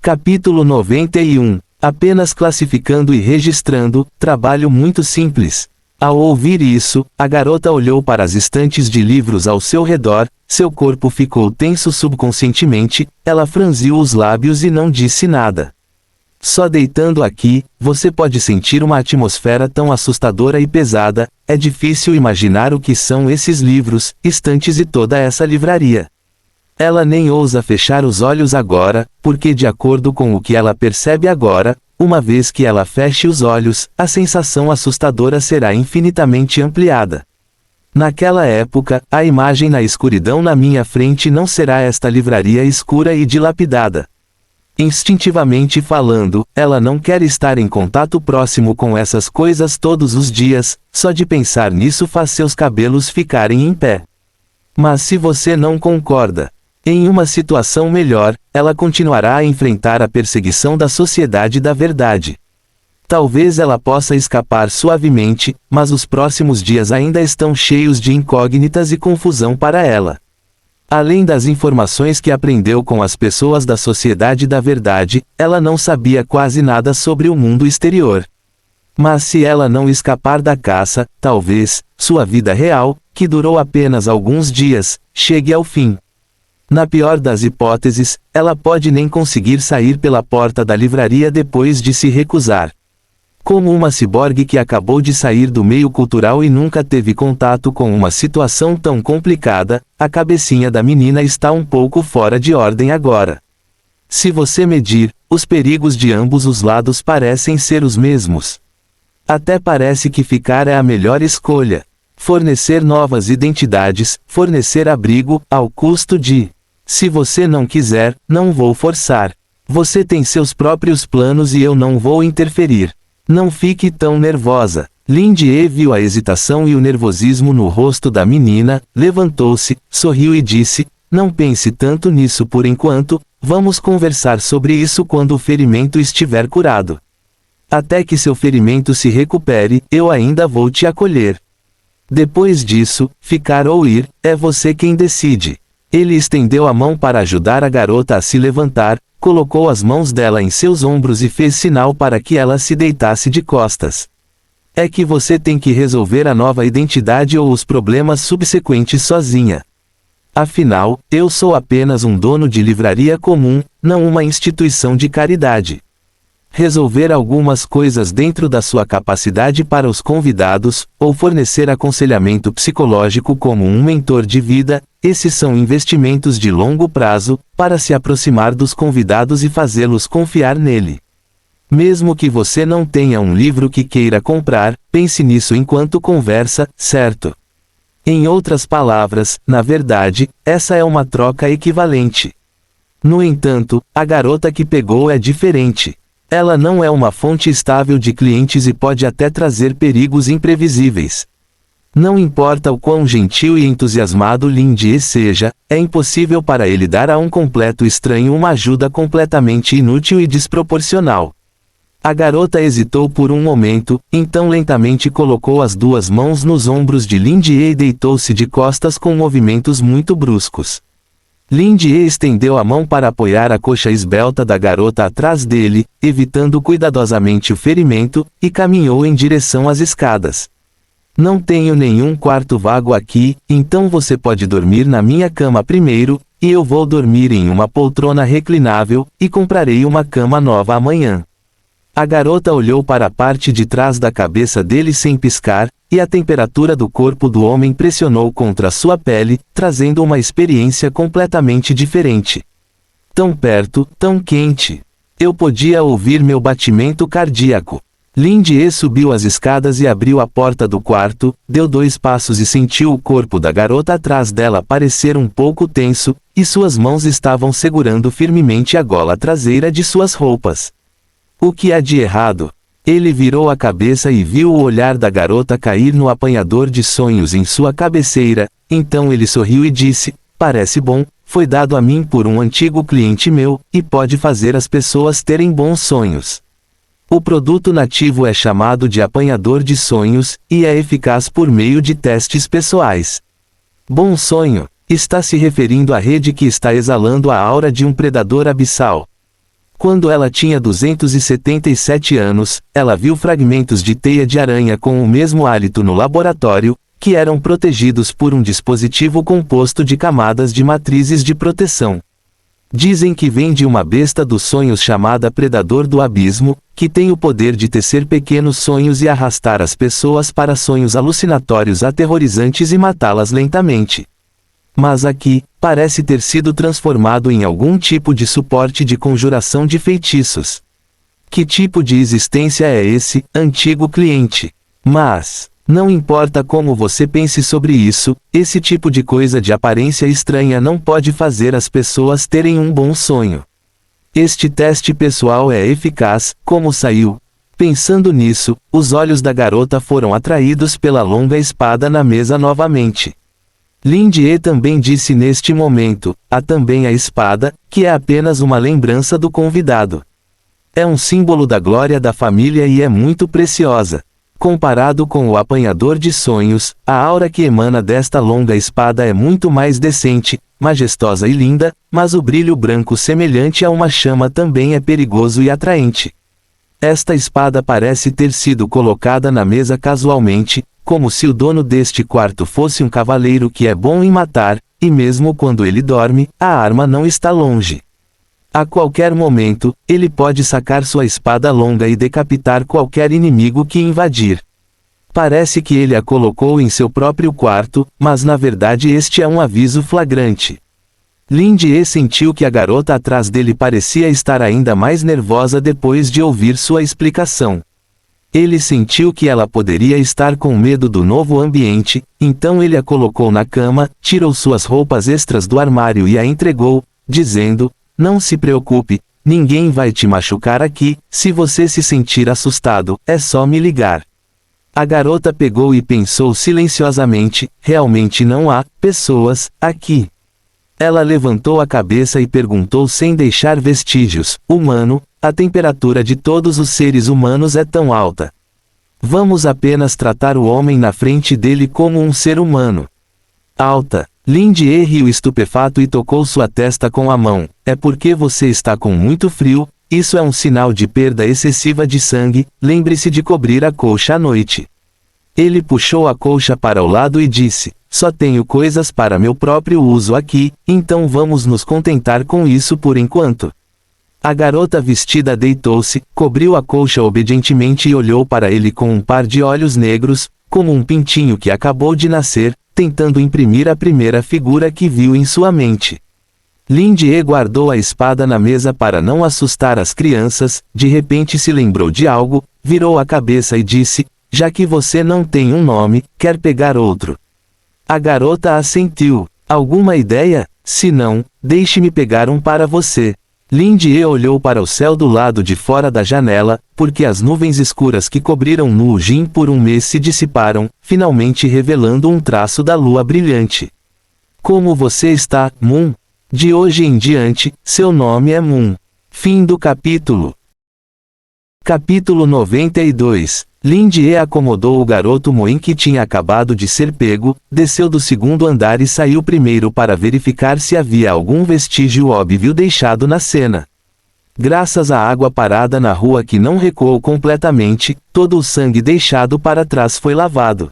Capítulo 91. Apenas classificando e registrando, trabalho muito simples. Ao ouvir isso, a garota olhou para as estantes de livros ao seu redor, seu corpo ficou tenso subconscientemente, ela franziu os lábios e não disse nada. Só deitando aqui, você pode sentir uma atmosfera tão assustadora e pesada, é difícil imaginar o que são esses livros, estantes e toda essa livraria. Ela nem ousa fechar os olhos agora, porque de acordo com o que ela percebe agora, uma vez que ela feche os olhos, a sensação assustadora será infinitamente ampliada. Naquela época, a imagem na escuridão na minha frente não será esta livraria escura e dilapidada. Instintivamente falando, ela não quer estar em contato próximo com essas coisas todos os dias, só de pensar nisso faz seus cabelos ficarem em pé. Mas se você não concorda, em uma situação melhor, ela continuará a enfrentar a perseguição da sociedade da verdade. Talvez ela possa escapar suavemente, mas os próximos dias ainda estão cheios de incógnitas e confusão para ela. Além das informações que aprendeu com as pessoas da sociedade da verdade, ela não sabia quase nada sobre o mundo exterior. Mas se ela não escapar da caça, talvez, sua vida real, que durou apenas alguns dias, chegue ao fim. Na pior das hipóteses, ela pode nem conseguir sair pela porta da livraria depois de se recusar. Como uma ciborgue que acabou de sair do meio cultural e nunca teve contato com uma situação tão complicada, a cabecinha da menina está um pouco fora de ordem agora. Se você medir, os perigos de ambos os lados parecem ser os mesmos. Até parece que ficar é a melhor escolha. Fornecer novas identidades, fornecer abrigo, ao custo de... Se você não quiser, não vou forçar. Você tem seus próprios planos e eu não vou interferir. Não fique tão nervosa. Lindy viu a hesitação e o nervosismo no rosto da menina, levantou-se, sorriu e disse, não pense tanto nisso por enquanto, vamos conversar sobre isso quando o ferimento estiver curado. Até que seu ferimento se recupere, eu ainda vou te acolher. Depois disso, ficar ou ir, é você quem decide. Ele estendeu a mão para ajudar a garota a se levantar, colocou as mãos dela em seus ombros e fez sinal para que ela se deitasse de costas. É que você tem que resolver a nova identidade ou os problemas subsequentes sozinha. Afinal, eu sou apenas um dono de livraria comum, não uma instituição de caridade. Resolver algumas coisas dentro da sua capacidade para os convidados, ou fornecer aconselhamento psicológico como um mentor de vida, esses são investimentos de longo prazo, para se aproximar dos convidados e fazê-los confiar nele. Mesmo que você não tenha um livro que queira comprar, pense nisso enquanto conversa, certo? Em outras palavras, na verdade, essa é uma troca equivalente. No entanto, a garota que pegou é diferente. Ela não é uma fonte estável de clientes e pode até trazer perigos imprevisíveis. Não importa o quão gentil e entusiasmado Lindy seja, é impossível para ele dar a um completo estranho uma ajuda completamente inútil e desproporcional. A garota hesitou por um momento, então lentamente colocou as duas mãos nos ombros de Lindy e deitou-se de costas com movimentos muito bruscos. Lindy estendeu a mão para apoiar a coxa esbelta da garota atrás dele, evitando cuidadosamente o ferimento, e caminhou em direção às escadas. Não tenho nenhum quarto vago aqui, então você pode dormir na minha cama primeiro, e eu vou dormir em uma poltrona reclinável, e comprarei uma cama nova amanhã. A garota olhou para a parte de trás da cabeça dele sem piscar, e a temperatura do corpo do homem pressionou contra sua pele, trazendo uma experiência completamente diferente. Tão perto, tão quente. Eu podia ouvir meu batimento cardíaco. Lindy subiu as escadas e abriu a porta do quarto, deu 2 passos e sentiu o corpo da garota atrás dela parecer um pouco tenso, e suas mãos estavam segurando firmemente a gola traseira de suas roupas. O que há de errado? Ele virou a cabeça e viu o olhar da garota cair no apanhador de sonhos em sua cabeceira, então ele sorriu e disse, parece bom, foi dado a mim por um antigo cliente meu, e pode fazer as pessoas terem bons sonhos. O produto nativo é chamado de apanhador de sonhos, e é eficaz por meio de testes pessoais. Bom sonho, está se referindo à rede que está exalando a aura de um predador abissal. Quando ela tinha 277 anos, ela viu fragmentos de teia de aranha com o mesmo hálito no laboratório, que eram protegidos por um dispositivo composto de camadas de matrizes de proteção. Dizem que vem de uma besta dos sonhos chamada Predador do Abismo, que tem o poder de tecer pequenos sonhos e arrastar as pessoas para sonhos alucinatórios aterrorizantes e matá-las lentamente. Mas aqui, parece ter sido transformado em algum tipo de suporte de conjuração de feitiços. Que tipo de existência é esse, antigo cliente? Mas, não importa como você pense sobre isso, esse tipo de coisa de aparência estranha não pode fazer as pessoas terem um bom sonho. Este teste pessoal é eficaz, como saiu. Pensando nisso, os olhos da garota foram atraídos pela longa espada na mesa novamente. Lindie também disse neste momento, há também a espada, que é apenas uma lembrança do convidado. É um símbolo da glória da família e é muito preciosa. Comparado com o apanhador de sonhos, a aura que emana desta longa espada é muito mais decente, majestosa e linda, mas o brilho branco semelhante a uma chama também é perigoso e atraente. Esta espada parece ter sido colocada na mesa casualmente, como se o dono deste quarto fosse um cavaleiro que é bom em matar, e mesmo quando ele dorme, a arma não está longe. A qualquer momento, ele pode sacar sua espada longa e decapitar qualquer inimigo que invadir. Parece que ele a colocou em seu próprio quarto, mas na verdade este é um aviso flagrante. Lindie sentiu que a garota atrás dele parecia estar ainda mais nervosa depois de ouvir sua explicação. Ele sentiu que ela poderia estar com medo do novo ambiente, então ele a colocou na cama, tirou suas roupas extras do armário e a entregou, dizendo, não se preocupe, ninguém vai te machucar aqui, se você se sentir assustado, é só me ligar. A garota pegou e pensou silenciosamente, realmente não há pessoas aqui. Ela levantou a cabeça e perguntou sem deixar vestígios, humano, a temperatura de todos os seres humanos é tão alta. Vamos apenas tratar o homem na frente dele como um ser humano. Alta. Lindie riu estupefato e tocou sua testa com a mão. É porque você está com muito frio, isso é um sinal de perda excessiva de sangue, lembre-se de cobrir a colcha à noite. Ele puxou a colcha para o lado e disse, só tenho coisas para meu próprio uso aqui, então vamos nos contentar com isso por enquanto. A garota vestida deitou-se, cobriu a colcha obedientemente e olhou para ele com um par de olhos negros, como um pintinho que acabou de nascer, tentando imprimir a primeira figura que viu em sua mente. Lindie guardou a espada na mesa para não assustar as crianças, de repente se lembrou de algo, virou a cabeça e disse, já que você não tem um nome, quer pegar outro? A garota assentiu. Alguma ideia? Se não, deixe-me pegar um para você. Lindie olhou para o céu do lado de fora da janela, porque as nuvens escuras que cobriram New Jin por um mês se dissiparam, finalmente revelando um traço da lua brilhante. Como você está, Moon? De hoje em diante, seu nome é Moon. Fim do capítulo. Capítulo 92. Lindie acomodou o garoto Moin que tinha acabado de ser pego, desceu do segundo andar e saiu primeiro para verificar se havia algum vestígio óbvio deixado na cena. Graças à água parada na rua que não recuou completamente, todo o sangue deixado para trás foi lavado.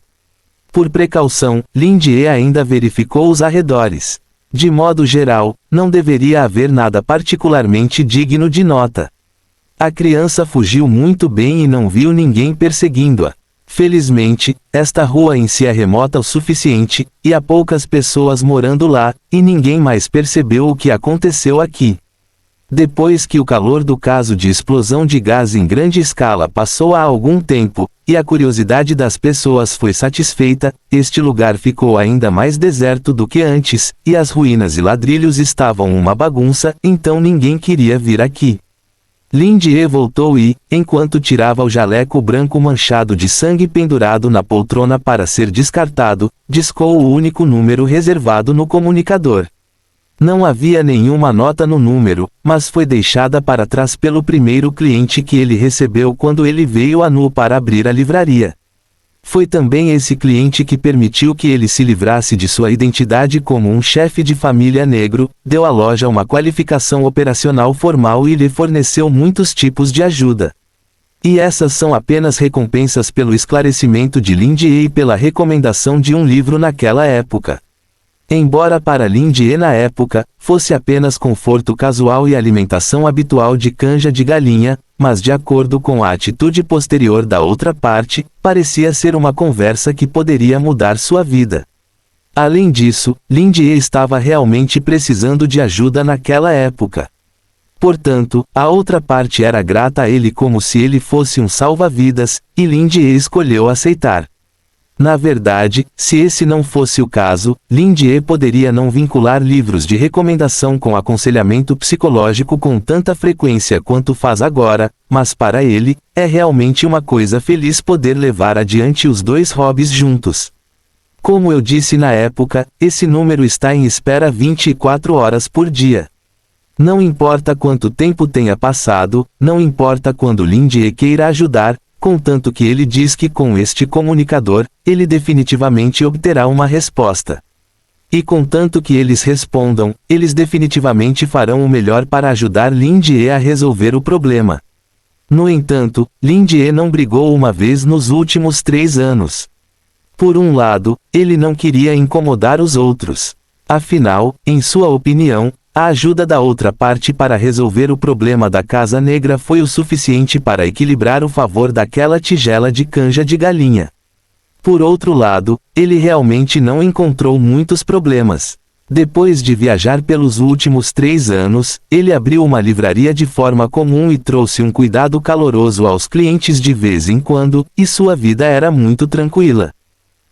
Por precaução, Lindie ainda verificou os arredores. De modo geral, não deveria haver nada particularmente digno de nota. A criança fugiu muito bem e não viu ninguém perseguindo-a. Felizmente, esta rua em si é remota o suficiente, e há poucas pessoas morando lá, e ninguém mais percebeu o que aconteceu aqui. Depois que o calor do caso de explosão de gás em grande escala passou há algum tempo, e a curiosidade das pessoas foi satisfeita, este lugar ficou ainda mais deserto do que antes, e as ruínas e ladrilhos estavam uma bagunça, então ninguém queria vir aqui. Lindie voltou e, enquanto tirava o jaleco branco manchado de sangue pendurado na poltrona para ser descartado, discou o único número reservado no comunicador. Não havia nenhuma nota no número, mas foi deixada para trás pelo primeiro cliente que ele recebeu quando ele veio a Nu para abrir a livraria. Foi também esse cliente que permitiu que ele se livrasse de sua identidade como um chefe de família negro, deu à loja uma qualificação operacional formal e lhe forneceu muitos tipos de ajuda. E essas são apenas recompensas pelo esclarecimento de Lindsay e pela recomendação de um livro naquela época. Embora para Lindsay na época, fosse apenas conforto casual e alimentação habitual de canja de galinha, mas de acordo com a atitude posterior da outra parte, parecia ser uma conversa que poderia mudar sua vida. Além disso, Lindsay estava realmente precisando de ajuda naquela época. Portanto, a outra parte era grata a ele como se ele fosse um salva-vidas, e Lindsay escolheu aceitar. Na verdade, se esse não fosse o caso, Lindsay poderia não vincular livros de recomendação com aconselhamento psicológico com tanta frequência quanto faz agora, mas para ele, é realmente uma coisa feliz poder levar adiante os dois hobbies juntos. Como eu disse na época, esse número está em espera 24 horas por dia. Não importa quanto tempo tenha passado, não importa quando Lindsay queira ajudar, contanto que ele diz que com este comunicador, ele definitivamente obterá uma resposta. E contanto que eles respondam, eles definitivamente farão o melhor para ajudar Lindsay a resolver o problema. No entanto, Lindsay não brigou uma vez nos últimos 3 anos. Por um lado, ele não queria incomodar os outros. Afinal, em sua opinião, a ajuda da outra parte para resolver o problema da Casa Negra foi o suficiente para equilibrar o favor daquela tigela de canja de galinha. Por outro lado, ele realmente não encontrou muitos problemas. Depois de viajar pelos últimos 3 anos, ele abriu uma livraria de forma comum e trouxe um cuidado caloroso aos clientes de vez em quando, e sua vida era muito tranquila.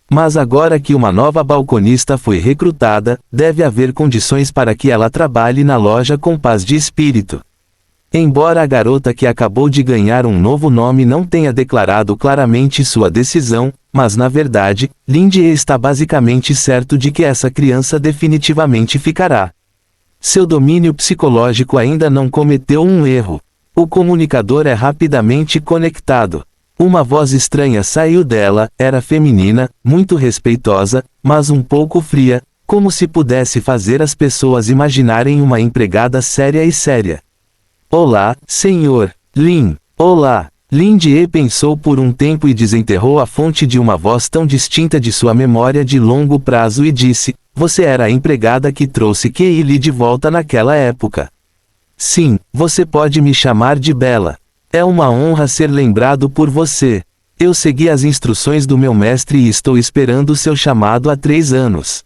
Mas agora que uma nova balconista foi recrutada, deve haver condições para que ela trabalhe na loja com paz de espírito. Embora a garota que acabou de ganhar um novo nome não tenha declarado claramente sua decisão, mas na verdade, Lindsay está basicamente certo de que essa criança definitivamente ficará. Seu domínio psicológico ainda não cometeu um erro. O comunicador é rapidamente conectado. Uma voz estranha saiu dela, era feminina, muito respeitosa, mas um pouco fria, como se pudesse fazer as pessoas imaginarem uma empregada séria e séria. Olá, Sr. Lin. Olá. Lindsay pensou por um tempo e desenterrou a fonte de uma voz tão distinta de sua memória de longo prazo e disse, você era a empregada que trouxe Kaylee de volta naquela época. Sim, você pode me chamar de Bella. É uma honra ser lembrado por você. Eu segui as instruções do meu mestre e estou esperando seu chamado há 3 anos.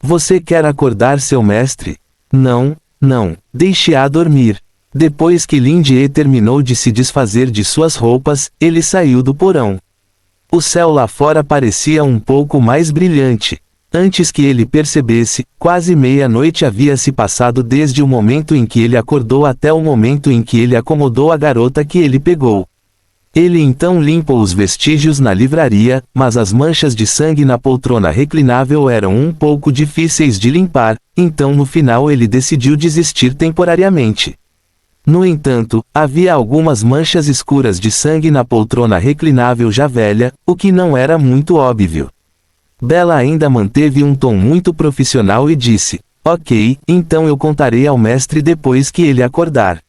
Você quer acordar seu mestre? Não, deixe-a dormir. Depois que Lindsay terminou de se desfazer de suas roupas, ele saiu do porão. O céu lá fora parecia um pouco mais brilhante. Antes que ele percebesse, quase meia-noite havia se passado desde o momento em que ele acordou até o momento em que ele acomodou a garota que ele pegou. Ele então limpou os vestígios na livraria, mas as manchas de sangue na poltrona reclinável eram um pouco difíceis de limpar, então no final ele decidiu desistir temporariamente. No entanto, havia algumas manchas escuras de sangue na poltrona reclinável já velha, o que não era muito óbvio. Bella ainda manteve um tom muito profissional e disse, ok, então eu contarei ao mestre depois que ele acordar.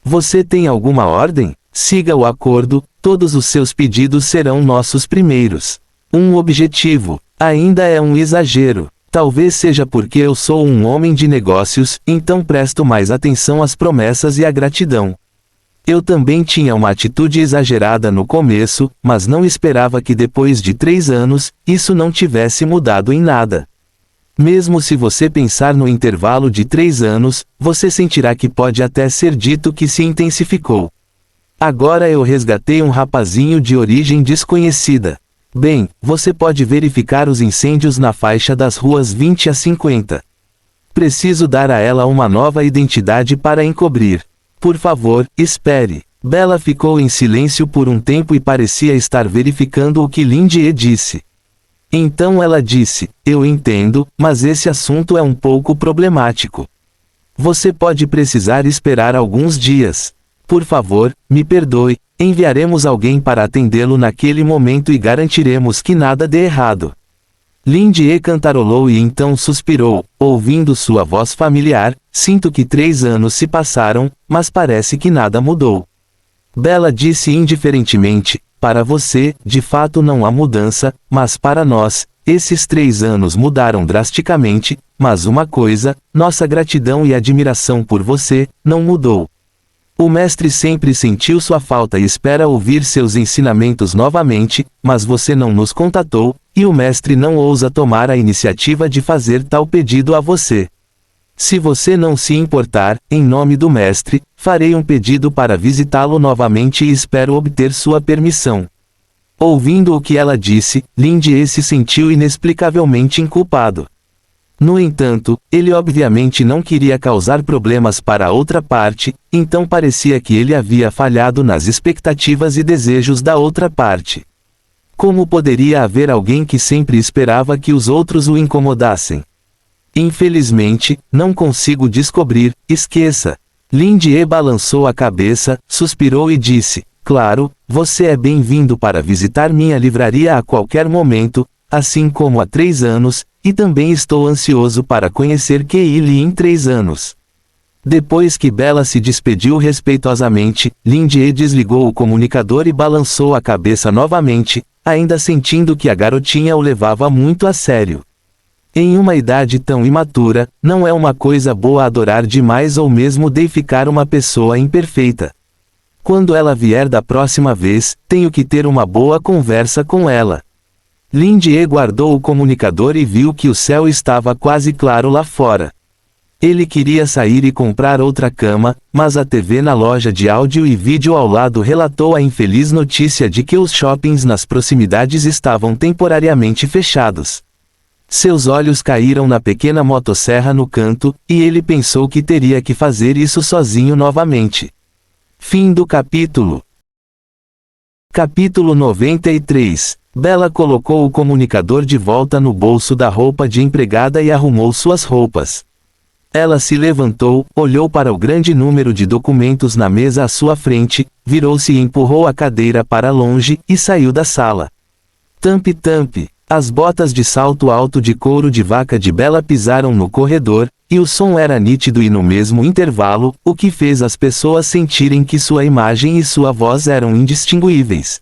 Você tem alguma ordem? Siga o acordo, todos os seus pedidos serão nossos primeiros. Um objetivo, ainda é um exagero. Talvez seja porque eu sou um homem de negócios, então presto mais atenção às promessas e à gratidão. Eu também tinha uma atitude exagerada no começo, mas não esperava que depois de 3 anos, isso não tivesse mudado em nada. Mesmo se você pensar no intervalo de 3 anos, você sentirá que pode até ser dito que se intensificou. Agora eu resgatei um rapazinho de origem desconhecida. Bem, você pode verificar os incêndios na faixa das ruas 20 a 50. Preciso dar a ela uma nova identidade para encobrir. Por favor, espere. Bella ficou em silêncio por um tempo e parecia estar verificando o que Lindsay disse. Então ela disse, eu entendo, mas esse assunto é um pouco problemático. Você pode precisar esperar alguns dias. Por favor, me perdoe, enviaremos alguém para atendê-lo naquele momento e garantiremos que nada dê errado. Lindy cantarolou e então suspirou, ouvindo sua voz familiar. Sinto que 3 anos se passaram, mas parece que nada mudou. Bella disse indiferentemente, para você, de fato não há mudança, mas para nós, esses 3 anos mudaram drasticamente, mas uma coisa, nossa gratidão e admiração por você, não mudou. O mestre sempre sentiu sua falta e espera ouvir seus ensinamentos novamente, mas você não nos contatou, e o mestre não ousa tomar a iniciativa de fazer tal pedido a você. Se você não se importar, em nome do mestre, farei um pedido para visitá-lo novamente e espero obter sua permissão. Ouvindo o que ela disse, Lindy se sentiu inexplicavelmente inculpado. No entanto, ele obviamente não queria causar problemas para a outra parte, então parecia que ele havia falhado nas expectativas e desejos da outra parte. Como poderia haver alguém que sempre esperava que os outros o incomodassem? Infelizmente, não consigo descobrir, esqueça. Lindy balançou a cabeça, suspirou e disse, claro, você é bem-vindo para visitar minha livraria a qualquer momento, assim como há 3 anos, e também estou ansioso para conhecer Keili em 3 anos. Depois que Bella se despediu respeitosamente, Lindy desligou o comunicador e balançou a cabeça novamente, ainda sentindo que a garotinha o levava muito a sério. Em uma idade tão imatura, não é uma coisa boa adorar demais ou mesmo deificar uma pessoa imperfeita. Quando ela vier da próxima vez, tenho que ter uma boa conversa com ela. Lindy guardou o comunicador e viu que o céu estava quase claro lá fora. Ele queria sair e comprar outra cama, mas a TV na loja de áudio e vídeo ao lado relatou a infeliz notícia de que os shoppings nas proximidades estavam temporariamente fechados. Seus olhos caíram na pequena motosserra no canto, e ele pensou que teria que fazer isso sozinho novamente. Fim do capítulo. Capítulo 93. Bella colocou o comunicador de volta no bolso da roupa de empregada e arrumou suas roupas. Ela se levantou, olhou para o grande número de documentos na mesa à sua frente, virou-se e empurrou a cadeira para longe, e saiu da sala. Tamp-tamp. As botas de salto alto de couro de vaca de Bella pisaram no corredor, e o som era nítido e no mesmo intervalo, o que fez as pessoas sentirem que sua imagem e sua voz eram indistinguíveis.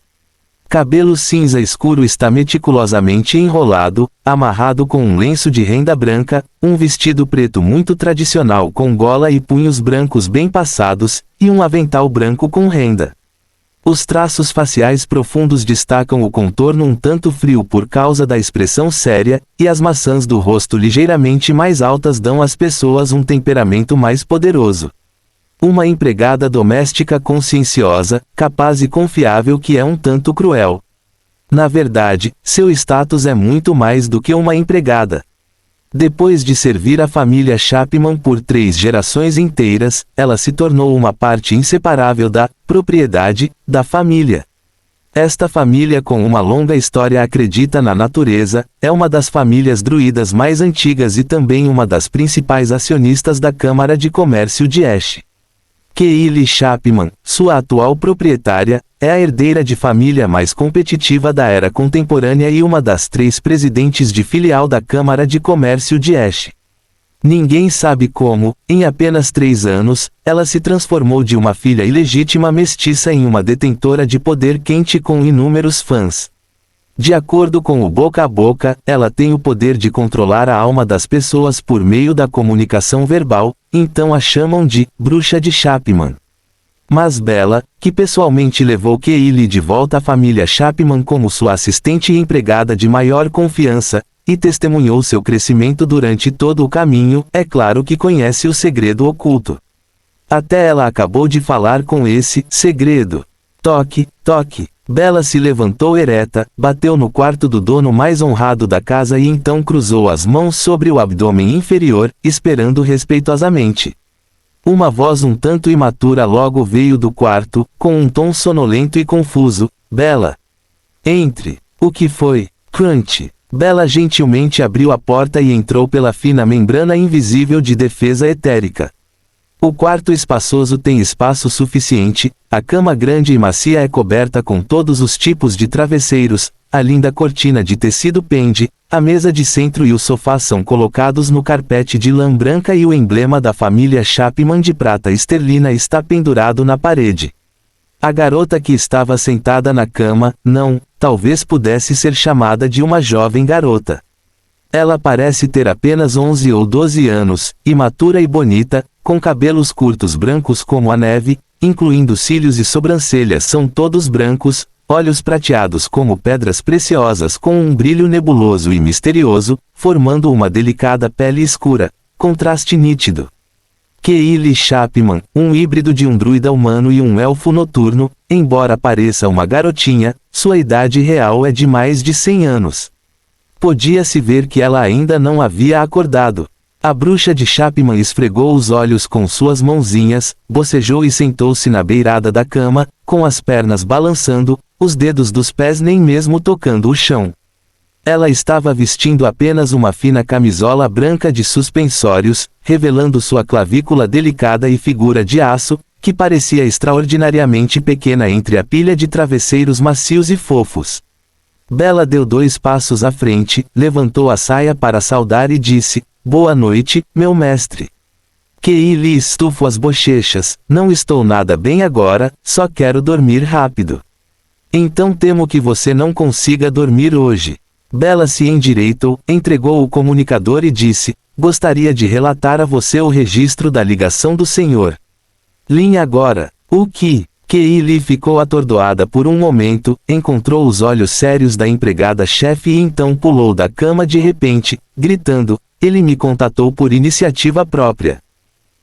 Cabelo cinza escuro está meticulosamente enrolado, amarrado com um lenço de renda branca, um vestido preto muito tradicional com gola e punhos brancos bem passados, e um avental branco com renda. Os traços faciais profundos destacam o contorno um tanto frio por causa da expressão séria, e as maçãs do rosto ligeiramente mais altas dão às pessoas um temperamento mais poderoso. Uma empregada doméstica conscienciosa, capaz e confiável que é um tanto cruel. Na verdade, seu status é muito mais do que uma empregada. Depois de servir a família Chapman por 3 gerações inteiras, ela se tornou uma parte inseparável da propriedade da família. Esta família com uma longa história acredita na natureza, é uma das famílias druidas mais antigas e também uma das principais acionistas da Câmara de Comércio de Ash. Keili Chapman, sua atual proprietária, é a herdeira de família mais competitiva da era contemporânea e uma das 3 presidentes de filial da Câmara de Comércio de Ash. Ninguém sabe como, em apenas 3 anos, ela se transformou de uma filha ilegítima mestiça em uma detentora de poder quente com inúmeros fãs. De acordo com o boca a boca, ela tem o poder de controlar a alma das pessoas por meio da comunicação verbal, então a chamam de Bruxa de Chapman. Mas Bella, que pessoalmente levou Keili de volta à família Chapman como sua assistente e empregada de maior confiança, e testemunhou seu crescimento durante todo o caminho, é claro que conhece o segredo oculto. Até ela acabou de falar com esse segredo. Toque, toque. Bella se levantou ereta, bateu no quarto do dono mais honrado da casa e então cruzou as mãos sobre o abdômen inferior, esperando respeitosamente. Uma voz um tanto imatura logo veio do quarto, com um tom sonolento e confuso. Bella. Entre. O que foi? Crunch. Bella gentilmente abriu a porta e entrou pela fina membrana invisível de defesa etérica. O quarto espaçoso tem espaço suficiente, a cama grande e macia é coberta com todos os tipos de travesseiros, a linda cortina de tecido pende, a mesa de centro e o sofá são colocados no carpete de lã branca e o emblema da família Chapman de prata esterlina está pendurado na parede. A garota que estava sentada na cama, talvez pudesse ser chamada de uma jovem garota. Ela parece ter apenas 11 ou 12 anos, imatura e bonita, com cabelos curtos brancos como a neve, incluindo cílios e sobrancelhas são todos brancos, olhos prateados como pedras preciosas com um brilho nebuloso e misterioso, formando uma delicada pele escura, contraste nítido. Keely Chapman, um híbrido de um druida humano e um elfo noturno, embora pareça uma garotinha, sua idade real é de mais de 100 anos. Podia-se ver que ela ainda não havia acordado. A bruxa de Chapman esfregou os olhos com suas mãozinhas, bocejou e sentou-se na beirada da cama, com as pernas balançando, os dedos dos pés nem mesmo tocando o chão. Ela estava vestindo apenas uma fina camisola branca de suspensórios, revelando sua clavícula delicada e figura de aço, que parecia extraordinariamente pequena entre a pilha de travesseiros macios e fofos. Bella deu 2 passos à frente, levantou a saia para saudar e disse: "Boa noite, meu mestre." Keely estufou as bochechas: "Não estou nada bem agora, só quero dormir rápido." "Então temo que você não consiga dormir hoje." Bella se endireitou, entregou o comunicador e disse: "Gostaria de relatar a você o registro da ligação do Sr. Lin agora." "O que?" Keely ficou atordoada por um momento, encontrou os olhos sérios da empregada-chefe e então pulou da cama de repente, gritando: "Ele me contatou por iniciativa própria."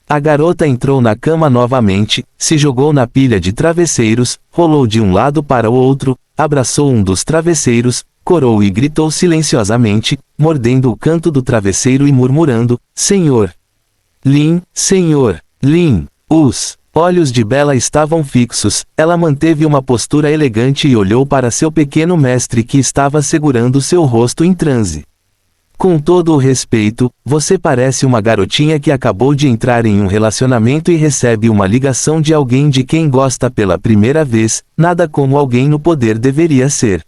A garota entrou na cama novamente, se jogou na pilha de travesseiros, rolou de um lado para o outro, abraçou um dos travesseiros, corou e gritou silenciosamente, mordendo o canto do travesseiro e murmurando: "Senhor Lin, Senhor Lin." Os olhos de Bella estavam fixos, ela manteve uma postura elegante e olhou para seu pequeno mestre que estava segurando seu rosto em transe. "Com todo o respeito, você parece uma garotinha que acabou de entrar em um relacionamento e recebe uma ligação de alguém de quem gosta pela primeira vez, nada como alguém no poder deveria ser."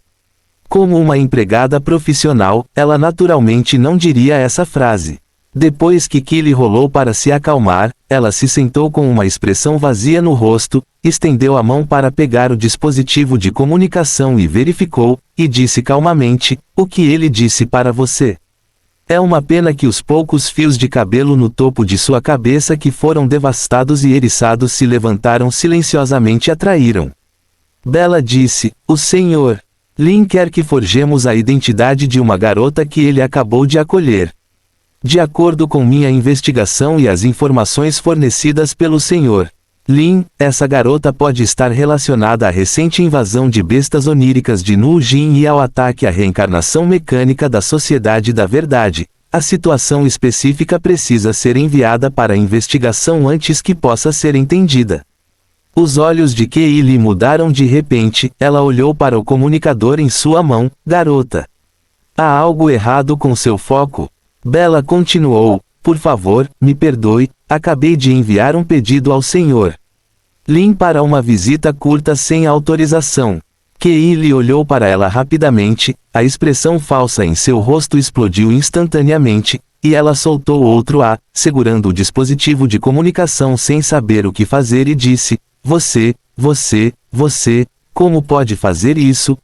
Como uma empregada profissional, ela naturalmente não diria essa frase. Depois que Keely rolou para se acalmar, ela se sentou com uma expressão vazia no rosto, estendeu a mão para pegar o dispositivo de comunicação e verificou, e disse calmamente: "O que ele disse para você? É uma pena que os poucos fios de cabelo no topo de sua cabeça que foram devastados e eriçados se levantaram silenciosamente atraíram." Bella disse: "O Sr. Lin quer que forjemos a identidade de uma garota que ele acabou de acolher. De acordo com minha investigação e as informações fornecidas pelo Sr. Lin, essa garota pode estar relacionada à recente invasão de bestas oníricas de Nujin e ao ataque à reencarnação mecânica da Sociedade da Verdade. A situação específica precisa ser enviada para a investigação antes que possa ser entendida." Os olhos de Keely mudaram de repente, ela olhou para o comunicador em sua mão: "Garota, há algo errado com seu foco?" Bella continuou: "Por favor, me perdoe, acabei de enviar um pedido ao Sr. Lin para uma visita curta sem autorização." Keely olhou para ela rapidamente, a expressão falsa em seu rosto explodiu instantaneamente, e ela soltou outro "ah", segurando o dispositivo de comunicação sem saber o que fazer e disse: Você, como pode fazer isso?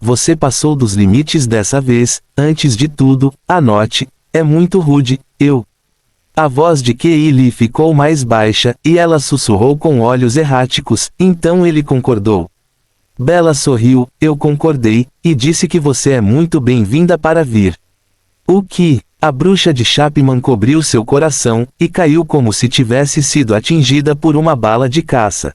Você passou dos limites dessa vez. Antes de tudo, anote, é muito rude, eu." A voz de Keely ficou mais baixa, e ela sussurrou com olhos erráticos, então ele concordou. Bella sorriu: "Eu concordei, e disse que você é muito bem-vinda para vir." "O que?" A bruxa de Chapman cobriu seu coração, e caiu como se tivesse sido atingida por uma bala de caça.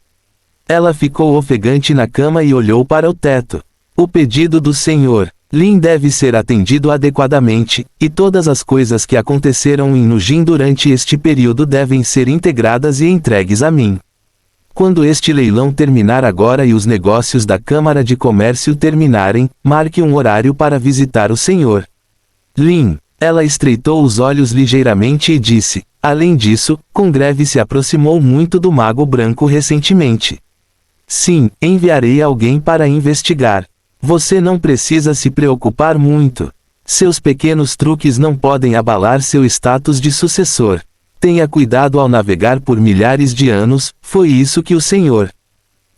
Ela ficou ofegante na cama e olhou para o teto. "O pedido do Sr. Lin deve ser atendido adequadamente, e todas as coisas que aconteceram em Nujin durante este período devem ser integradas e entregues a mim. Quando este leilão terminar agora e os negócios da Câmara de Comércio terminarem, marque um horário para visitar o Sr. Lin." Ela estreitou os olhos ligeiramente e disse: Além disso, Congreve se aproximou muito do Mago Branco recentemente. Sim, enviarei alguém para investigar. Você não precisa se preocupar muito. Seus pequenos truques não podem abalar seu status de sucessor. Tenha cuidado ao navegar por milhares de anos, foi isso que o Sr.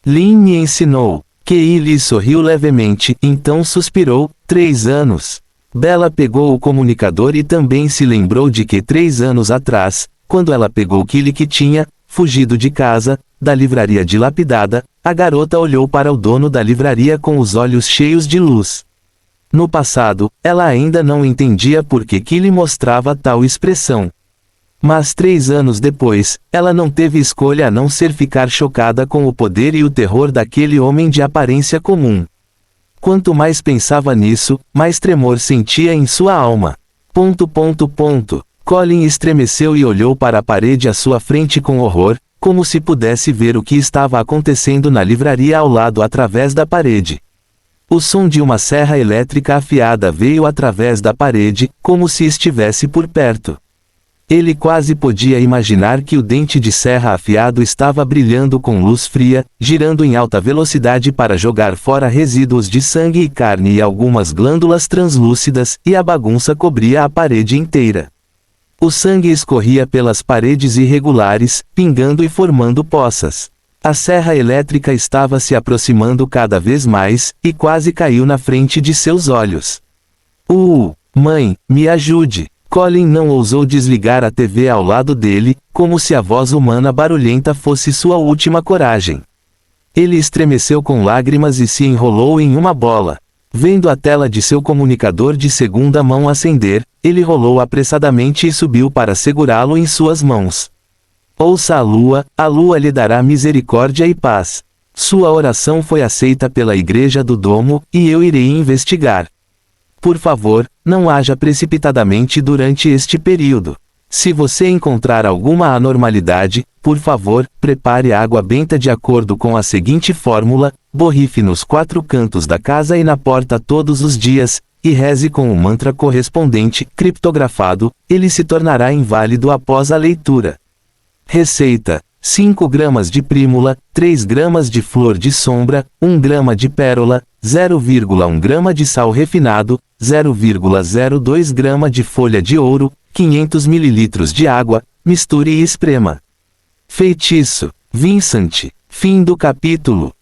Lin me ensinou. Kei lhe sorriu levemente, então suspirou. 3 anos. Bella pegou o comunicador e também se lembrou de que 3 anos atrás, quando ela pegou aquele que tinha fugido de casa, da livraria dilapidada, a garota olhou para o dono da livraria com os olhos cheios de luz. No passado, ela ainda não entendia por que Killy mostrava tal expressão. Mas 3 anos depois, ela não teve escolha a não ser ficar chocada com o poder e o terror daquele homem de aparência comum. Quanto mais pensava nisso, mais tremor sentia em sua alma. Colin estremeceu e olhou para a parede à sua frente com horror, como se pudesse ver o que estava acontecendo na livraria ao lado através da parede. O som de uma serra elétrica afiada veio através da parede, como se estivesse por perto. Ele quase podia imaginar que o dente de serra afiado estava brilhando com luz fria, girando em alta velocidade para jogar fora resíduos de sangue e carne e algumas glândulas translúcidas, e a bagunça cobria a parede inteira. O sangue escorria pelas paredes irregulares, pingando e formando poças. A serra elétrica estava se aproximando cada vez mais, e quase caiu na frente de seus olhos. Mãe, me ajude! Colin não ousou desligar a TV ao lado dele, como se a voz humana barulhenta fosse sua última coragem. Ele estremeceu com lágrimas e se enrolou em uma bola. Vendo a tela de seu comunicador de segunda mão acender, ele rolou apressadamente e subiu para segurá-lo em suas mãos. Ouça a lua lhe dará misericórdia e paz. Sua oração foi aceita pela igreja do domo, e eu irei investigar. Por favor, não haja precipitadamente durante este período. Se você encontrar alguma anormalidade, por favor, prepare água benta de acordo com a seguinte fórmula, borrife nos 4 cantos da casa e na porta todos os dias, e reze com o mantra correspondente, criptografado, ele se tornará inválido após a leitura. Receita: 5 gramas de prímula, 3 gramas de flor de sombra, 1 grama de pérola, 0,1 grama de sal refinado, 0,02 grama de folha de ouro, 500 ml de água, misture e esprema. Feitiço: Vincent. Fim do capítulo.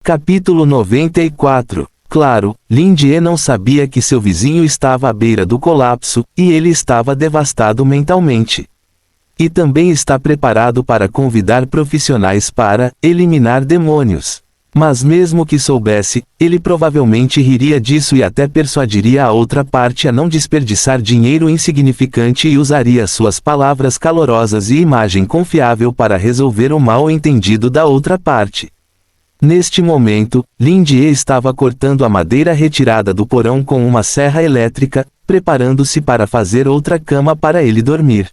Capítulo 94. Claro, Lindie não sabia que seu vizinho estava à beira do colapso, e ele estava devastado mentalmente. E também está preparado para convidar profissionais para eliminar demônios. Mas mesmo que soubesse, ele provavelmente riria disso e até persuadiria a outra parte a não desperdiçar dinheiro insignificante e usaria suas palavras calorosas e imagem confiável para resolver o mal-entendido da outra parte. Neste momento, Lindie estava cortando a madeira retirada do porão com uma serra elétrica, preparando-se para fazer outra cama para ele dormir.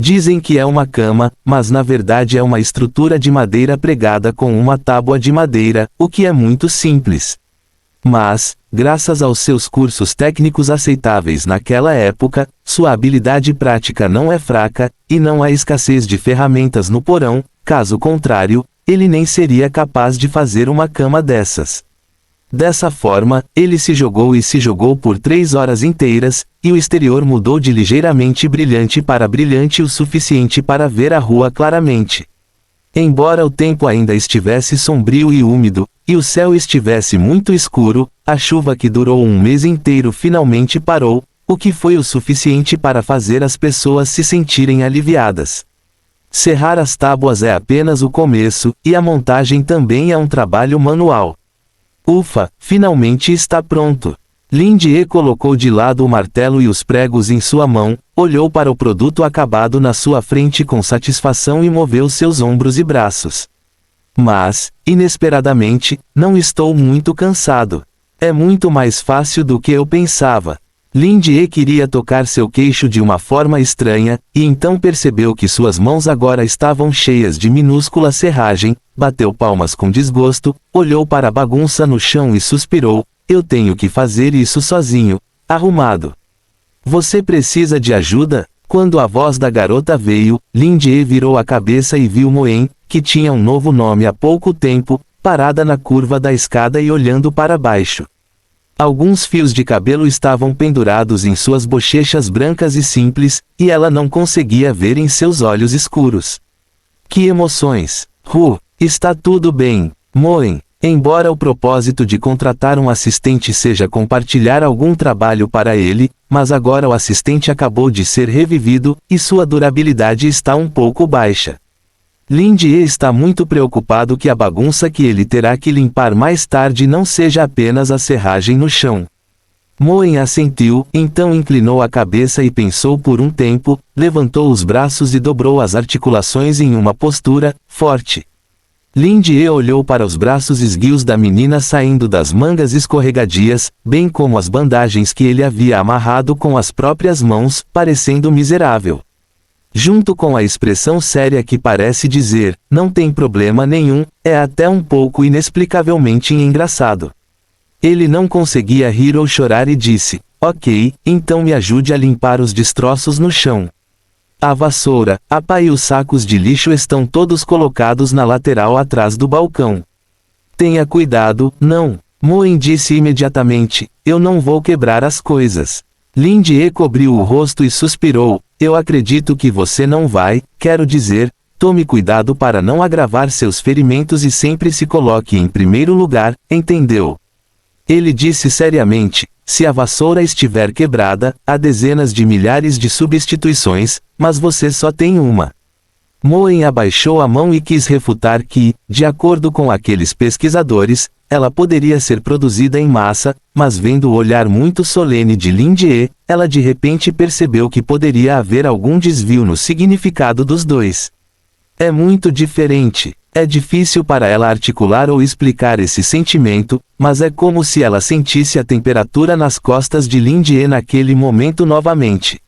Dizem que é uma cama, mas na verdade é uma estrutura de madeira pregada com uma tábua de madeira, o que é muito simples. Mas, graças aos seus cursos técnicos aceitáveis naquela época, sua habilidade prática não é fraca, e não há escassez de ferramentas no porão, caso contrário, ele nem seria capaz de fazer uma cama dessas. Dessa forma, ele se jogou por 3 horas inteiras, e o exterior mudou de ligeiramente brilhante para brilhante o suficiente para ver a rua claramente. Embora o tempo ainda estivesse sombrio e úmido, e o céu estivesse muito escuro, a chuva que durou 1 mês inteiro finalmente parou, o que foi o suficiente para fazer as pessoas se sentirem aliviadas. Serrar as tábuas é apenas o começo, e a montagem também é um trabalho manual. Ufa, finalmente está pronto. Lindie colocou de lado o martelo e os pregos em sua mão, olhou para o produto acabado na sua frente com satisfação e moveu seus ombros e braços. Mas, inesperadamente, não estou muito cansado. É muito mais fácil do que eu pensava. Lindie queria tocar seu queixo de uma forma estranha, e então percebeu que suas mãos agora estavam cheias de minúscula serragem, bateu palmas com desgosto, olhou para a bagunça no chão e suspirou, eu tenho que fazer isso sozinho, arrumado. Você precisa de ajuda? Quando a voz da garota veio, Lin-Jie virou a cabeça e viu Moen, que tinha um novo nome há pouco tempo, parada na curva da escada e olhando para baixo. Alguns fios de cabelo estavam pendurados em suas bochechas brancas e simples, e ela não conseguia ver em seus olhos escuros. Que emoções! Está tudo bem, Moen. Embora o propósito de contratar um assistente seja compartilhar algum trabalho para ele, mas agora o assistente acabou de ser revivido, e sua durabilidade está um pouco baixa. Lin-Jie está muito preocupado que a bagunça que ele terá que limpar mais tarde não seja apenas a serragem no chão. Moen assentiu, então inclinou a cabeça e pensou por um tempo, levantou os braços e dobrou as articulações em uma postura forte. Lin-Jie olhou para os braços esguios da menina saindo das mangas escorregadias, bem como as bandagens que ele havia amarrado com as próprias mãos, parecendo miserável. Junto com a expressão séria que parece dizer, não tem problema nenhum, é até um pouco inexplicavelmente engraçado. Ele não conseguia rir ou chorar e disse, ok, então me ajude a limpar os destroços no chão. A vassoura, a pá e os sacos de lixo estão todos colocados na lateral atrás do balcão. Tenha cuidado, não. Moen disse imediatamente, eu não vou quebrar as coisas. Lin-Jie cobriu o rosto e suspirou, eu acredito que você não vai, quero dizer, tome cuidado para não agravar seus ferimentos e sempre se coloque em primeiro lugar, entendeu? Ele disse seriamente, se a vassoura estiver quebrada, há dezenas de milhares de substituições, mas você só tem uma. Moen abaixou a mão e quis refutar que, de acordo com aqueles pesquisadores, ela poderia ser produzida em massa, mas vendo o olhar muito solene de Lin-Jie, ela de repente percebeu que poderia haver algum desvio no significado dos dois. É muito diferente. É difícil para ela articular ou explicar esse sentimento, mas é como se ela sentisse a temperatura nas costas de Lin-Jie naquele momento novamente.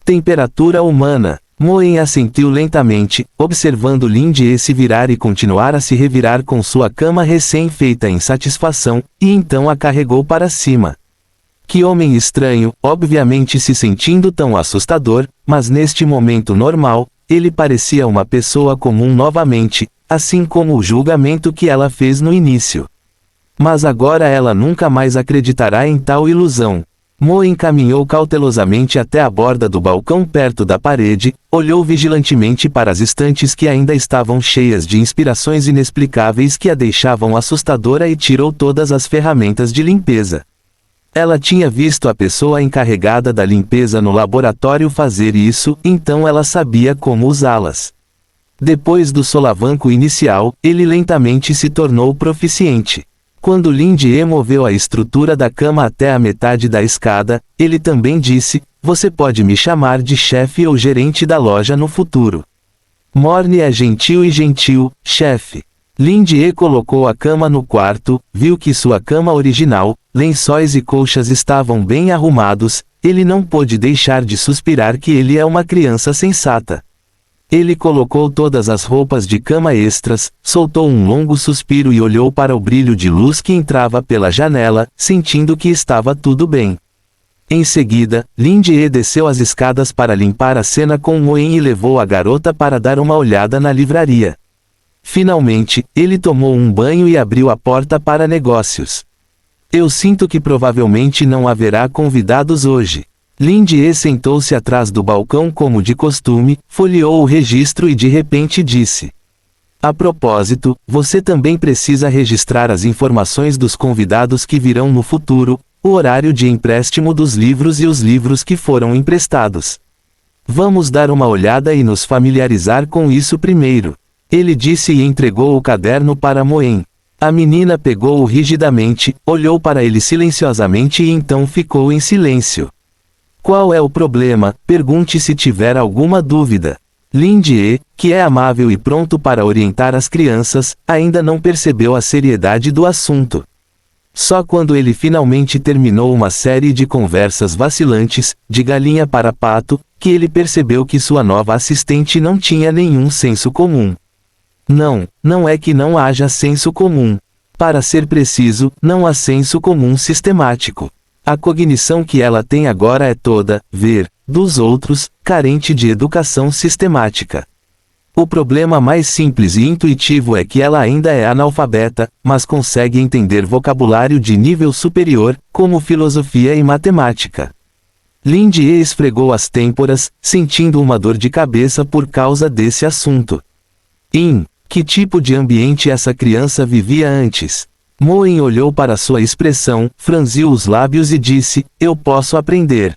Temperatura humana. Moen assentiu lentamente, observando Lin-Jie se virar e continuar a se revirar com sua cama recém-feita em satisfação, e então a carregou para cima. Que homem estranho, obviamente se sentindo tão assustador, mas neste momento normal, ele parecia uma pessoa comum novamente, assim como o julgamento que ela fez no início. Mas agora ela nunca mais acreditará em tal ilusão. Moen caminhou cautelosamente até a borda do balcão perto da parede, olhou vigilantemente para as estantes que ainda estavam cheias de inspirações inexplicáveis que a deixavam assustadora e tirou todas as ferramentas de limpeza. Ela tinha visto a pessoa encarregada da limpeza no laboratório fazer isso, então ela sabia como usá-las. Depois do solavanco inicial, ele lentamente se tornou proficiente. Quando Lin-Jie moveu a estrutura da cama até a metade da escada, ele também disse, você pode me chamar de chefe ou gerente da loja no futuro. Morne é gentil e gentil, chefe. Lin-Jie colocou a cama no quarto, viu que sua cama original, lençóis e colchas estavam bem arrumados, ele não pôde deixar de suspirar que ele é uma criança sensata. Ele colocou todas as roupas de cama extras, soltou um longo suspiro e olhou para o brilho de luz que entrava pela janela, sentindo que estava tudo bem. Em seguida, Lin-Jie desceu as escadas para limpar a cena com Moen e levou a garota para dar uma olhada na livraria. Finalmente, ele tomou um banho e abriu a porta para negócios. Eu sinto que provavelmente não haverá convidados hoje. Lin-Jie sentou-se atrás do balcão como de costume, folheou o registro e de repente disse. A propósito, você também precisa registrar as informações dos convidados que virão no futuro, o horário de empréstimo dos livros e os livros que foram emprestados. Vamos dar uma olhada e nos familiarizar com isso primeiro. Ele disse e entregou o caderno para Moen. A menina pegou-o rigidamente, olhou para ele silenciosamente e então ficou em silêncio. Qual é o problema? Pergunte se tiver alguma dúvida. Lin-Jie, que é amável e pronto para orientar as crianças, ainda não percebeu a seriedade do assunto. Só quando ele finalmente terminou uma série de conversas vacilantes, de galinha para pato, que ele percebeu que sua nova assistente não tinha nenhum senso comum. Não é que não haja senso comum. Para ser preciso, não há senso comum sistemático. A cognição que ela tem agora é toda, ver, dos outros, carente de educação sistemática. O problema mais simples e intuitivo é que ela ainda é analfabeta, mas consegue entender vocabulário de nível superior, como filosofia e matemática. Lindy esfregou as têmporas, sentindo uma dor de cabeça por causa desse assunto. Em que tipo de ambiente essa criança vivia antes? Moen olhou para sua expressão, franziu os lábios e disse, eu posso aprender.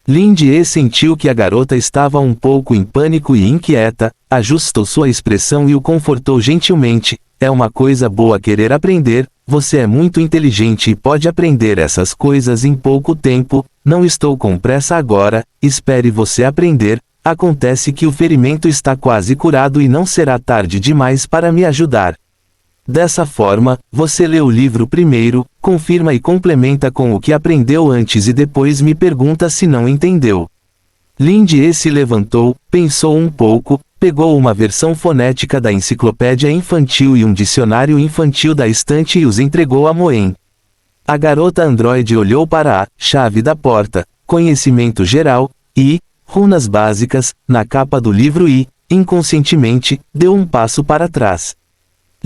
Lindy sentiu que a garota estava um pouco em pânico e inquieta, ajustou sua expressão e o confortou gentilmente, é uma coisa boa querer aprender, você é muito inteligente e pode aprender essas coisas em pouco tempo, não estou com pressa agora, espere você aprender, acontece que o ferimento está quase curado e não será tarde demais para me ajudar. Dessa forma, você lê o livro primeiro, confirma e complementa com o que aprendeu antes e depois me pergunta se não entendeu. Lindy se levantou, pensou um pouco, pegou uma versão fonética da enciclopédia infantil e um dicionário infantil da estante e os entregou a Moen. A garota androide olhou para a chave da porta, conhecimento geral, e runas básicas, na capa do livro e, inconscientemente, deu um passo para trás.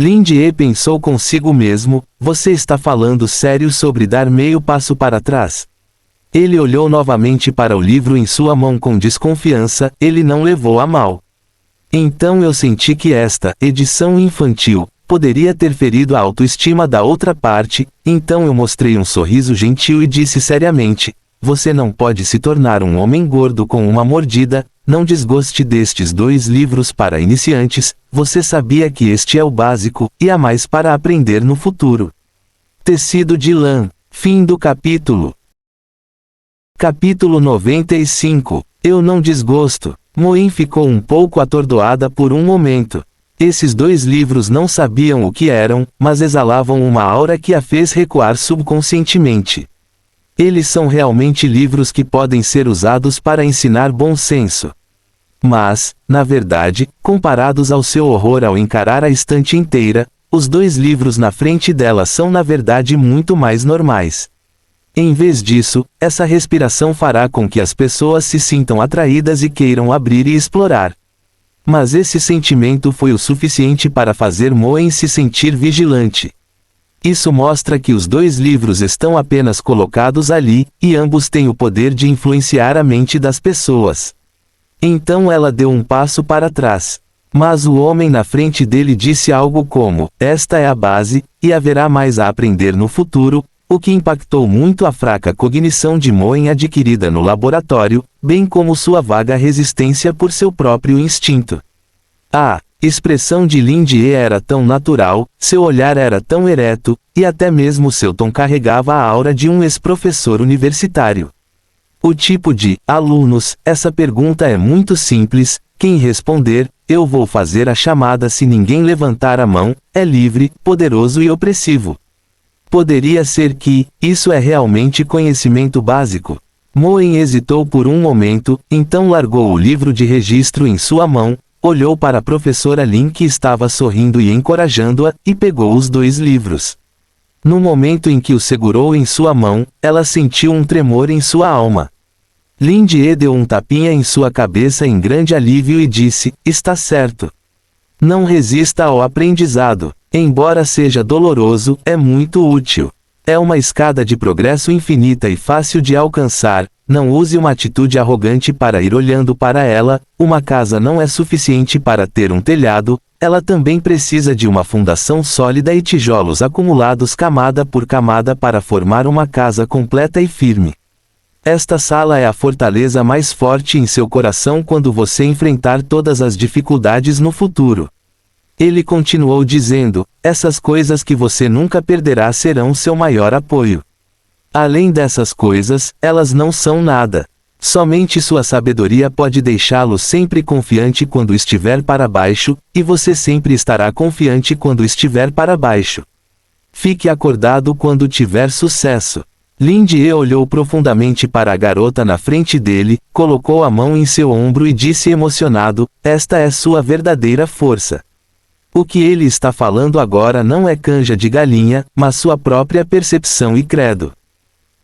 Lindy pensou consigo mesmo, você está falando sério sobre dar meio passo para trás? Ele olhou novamente para o livro em sua mão com desconfiança, ele não levou a mal. Então eu senti que esta edição infantil poderia ter ferido a autoestima da outra parte, então eu mostrei um sorriso gentil e disse seriamente, você não pode se tornar um homem gordo com uma mordida, não desgoste destes 2 livros para iniciantes, você sabia que este é o básico, e há mais para aprender no futuro. Tecido de lã. Fim do capítulo. Capítulo 95. Eu não desgosto. Moen ficou um pouco atordoada por um momento. Esses 2 livros não sabiam o que eram, mas exalavam uma aura que a fez recuar subconscientemente. Eles são realmente livros que podem ser usados para ensinar bom senso. Mas, na verdade, comparados ao seu horror ao encarar a estante inteira, os 2 livros na frente dela são na verdade muito mais normais. Em vez disso, essa respiração fará com que as pessoas se sintam atraídas e queiram abrir e explorar. Mas esse sentimento foi o suficiente para fazer Moen se sentir vigilante. Isso mostra que os 2 livros estão apenas colocados ali, e ambos têm o poder de influenciar a mente das pessoas. Então ela deu um passo para trás. Mas o homem na frente dele disse algo como, esta é a base, e haverá mais a aprender no futuro, o que impactou muito a fraca cognição de Moen adquirida no laboratório, bem como sua vaga resistência por seu próprio instinto. A expressão de Lindy era tão natural, seu olhar era tão ereto, e até mesmo seu tom carregava a aura de um ex-professor universitário. O tipo de alunos, essa pergunta é muito simples, quem responder, eu vou fazer a chamada se ninguém levantar a mão, é livre, poderoso e opressivo. Poderia ser que, isso é realmente conhecimento básico. Moen hesitou por um momento, então largou o livro de registro em sua mão, olhou para a professora Lin que estava sorrindo e encorajando-a, e pegou os 2 livros. No momento em que o segurou em sua mão, ela sentiu um tremor em sua alma. Lindy deu um tapinha em sua cabeça em grande alívio e disse, está certo. Não resista ao aprendizado. Embora seja doloroso, é muito útil. É uma escada de progresso infinita e fácil de alcançar, não use uma atitude arrogante para ir olhando para ela, uma casa não é suficiente para ter um telhado, ela também precisa de uma fundação sólida e tijolos acumulados camada por camada para formar uma casa completa e firme. Esta sala é a fortaleza mais forte em seu coração quando você enfrentar todas as dificuldades no futuro. Ele continuou dizendo, essas coisas que você nunca perderá serão seu maior apoio. Além dessas coisas, elas não são nada. Somente sua sabedoria pode deixá-lo sempre confiante quando estiver para baixo, e você sempre estará confiante quando estiver para baixo. Fique acordado quando tiver sucesso. Lindy olhou profundamente para a garota na frente dele, colocou a mão em seu ombro e disse emocionado, esta é sua verdadeira força. O que ele está falando agora não é canja de galinha, mas sua própria percepção e credo.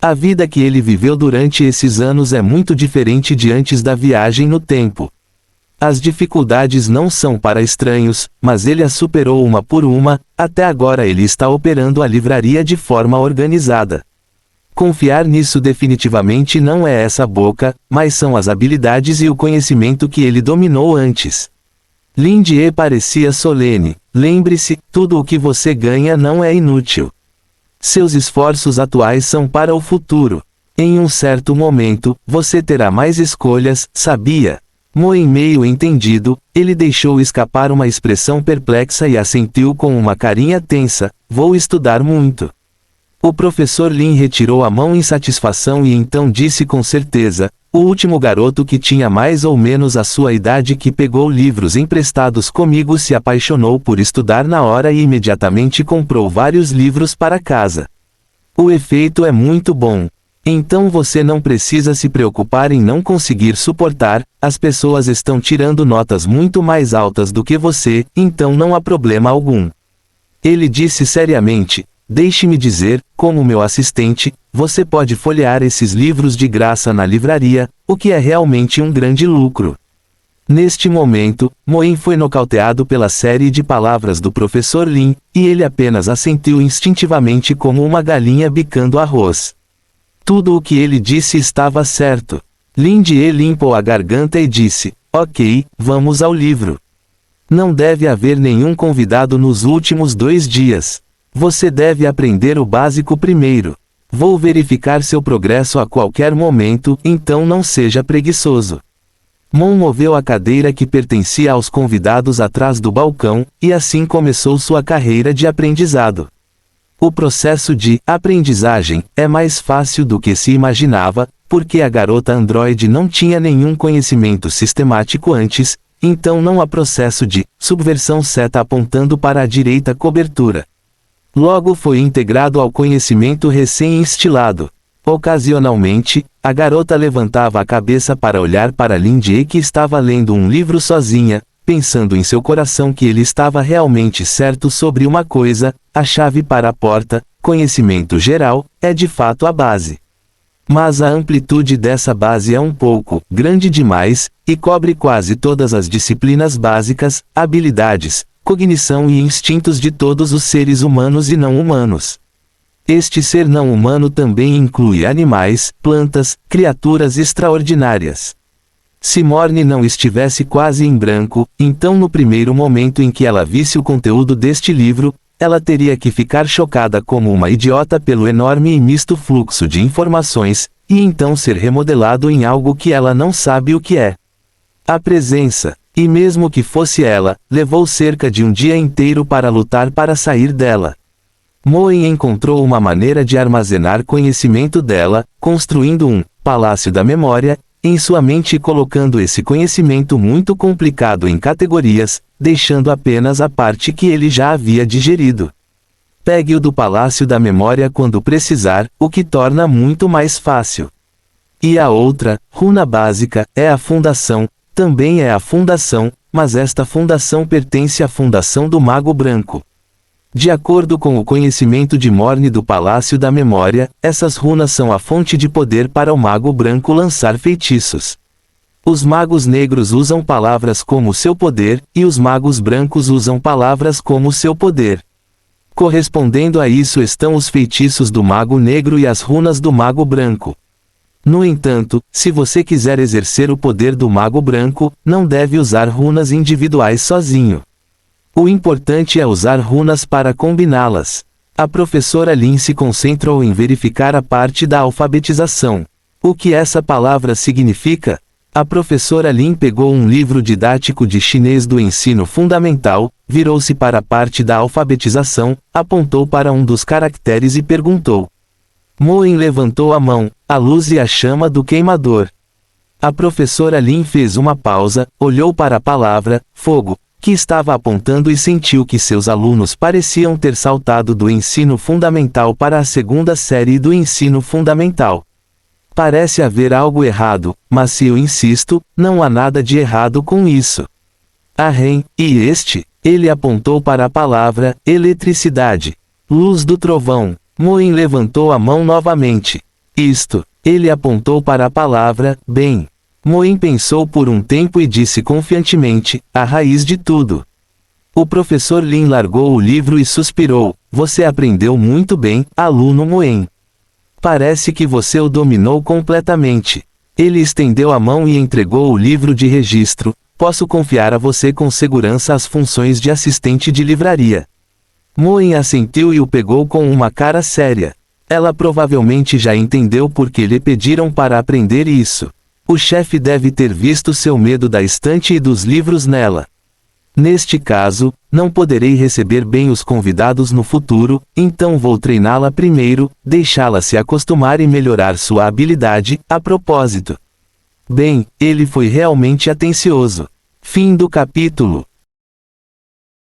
A vida que ele viveu durante esses anos é muito diferente de antes da viagem no tempo. As dificuldades não são para estranhos, mas ele as superou uma por uma. Até agora ele está operando a livraria de forma organizada. Confiar nisso definitivamente não é essa boca, mas são as habilidades e o conhecimento que ele dominou antes. Lin Jie parecia solene. Lembre-se, tudo o que você ganha não é inútil. Seus esforços atuais são para o futuro. Em um certo momento, você terá mais escolhas, sabia? Moen meio entendido, ele deixou escapar uma expressão perplexa e assentiu com uma carinha tensa. Vou estudar muito. O professor Lin retirou a mão em satisfação e então disse com certeza, o último garoto que tinha mais ou menos a sua idade que pegou livros emprestados comigo se apaixonou por estudar na hora e imediatamente comprou vários livros para casa. O efeito é muito bom. Então você não precisa se preocupar em não conseguir suportar, as pessoas estão tirando notas muito mais altas do que você, então não há problema algum. Ele disse seriamente, deixe-me dizer, como meu assistente, você pode folhear esses livros de graça na livraria, o que é realmente um grande lucro. Neste momento, Moen foi nocauteado pela série de palavras do professor Lin, e ele apenas assentiu instintivamente como uma galinha bicando arroz. Tudo o que ele disse estava certo. Lin Jie limpou a garganta e disse, ok, vamos ao livro. Não deve haver nenhum convidado nos últimos 2 dias. Você deve aprender o básico primeiro. Vou verificar seu progresso a qualquer momento, então não seja preguiçoso. Mon moveu a cadeira que pertencia aos convidados atrás do balcão, e assim começou sua carreira de aprendizado. O processo de aprendizagem é mais fácil do que se imaginava, porque a garota androide não tinha nenhum conhecimento sistemático antes, então não há processo de subversão seta apontando para a direita cobertura. Logo foi integrado ao conhecimento recém-instilado. Ocasionalmente, a garota levantava a cabeça para olhar para Lin Jie que estava lendo um livro sozinha, pensando em seu coração que ele estava realmente certo sobre uma coisa, a chave para a porta, conhecimento geral, é de fato a base. Mas a amplitude dessa base é um pouco grande demais, e cobre quase todas as disciplinas básicas, habilidades, cognição e instintos de todos os seres humanos e não humanos. Este ser não humano também inclui animais, plantas, criaturas extraordinárias. Se Morne não estivesse quase em branco, então no primeiro momento em que ela visse o conteúdo deste livro, ela teria que ficar chocada como uma idiota pelo enorme e misto fluxo de informações, e então ser remodelado em algo que ela não sabe o que é. A presença, e mesmo que fosse ela, levou cerca de um dia inteiro para lutar para sair dela. Moen encontrou uma maneira de armazenar conhecimento dela, construindo um palácio da memória, em sua mente e colocando esse conhecimento muito complicado em categorias, deixando apenas a parte que ele já havia digerido. Pegue-o do palácio da memória quando precisar, o que torna muito mais fácil. E a outra, runa básica, é a fundação, também é a fundação, mas esta fundação pertence à fundação do Mago Branco. De acordo com o conhecimento de Morne do Palácio da Memória, essas runas são a fonte de poder para o Mago Branco lançar feitiços. Os magos negros usam palavras como seu poder, e os magos brancos usam palavras como seu poder. Correspondendo a isso estão os feitiços do Mago Negro e as runas do Mago Branco. No entanto, se você quiser exercer o poder do Mago Branco, não deve usar runas individuais sozinho. O importante é usar runas para combiná-las. A professora Lin se concentrou em verificar a parte da alfabetização. O que essa palavra significa? A professora Lin pegou um livro didático de chinês do ensino fundamental, virou-se para a parte da alfabetização, apontou para um dos caracteres e perguntou. Moen levantou a mão, a luz e a chama do queimador. A professora Lin fez uma pausa, olhou para a palavra, fogo, que estava apontando e sentiu que seus alunos pareciam ter saltado do ensino fundamental para a segunda série do ensino fundamental. Parece haver algo errado, mas se eu insisto, não há nada de errado com isso. Arrem, e este? Ele apontou para a palavra, eletricidade. Luz do trovão. Moen levantou a mão novamente. Isto. Ele apontou para a palavra, bem. Moen pensou por um tempo e disse confiantemente, a raiz de tudo. O professor Lin largou o livro e suspirou, você aprendeu muito bem, aluno Moen. Parece que você o dominou completamente. Ele estendeu a mão e entregou o livro de registro, posso confiar a você com segurança as funções de assistente de livraria. Moen assentiu e o pegou com uma cara séria. Ela provavelmente já entendeu por que lhe pediram para aprender isso. O chefe deve ter visto seu medo da estante e dos livros nela. Neste caso, não poderei receber bem os convidados no futuro, então vou treiná-la primeiro, deixá-la se acostumar e melhorar sua habilidade, a propósito. Bem, ele foi realmente atencioso. Fim do capítulo.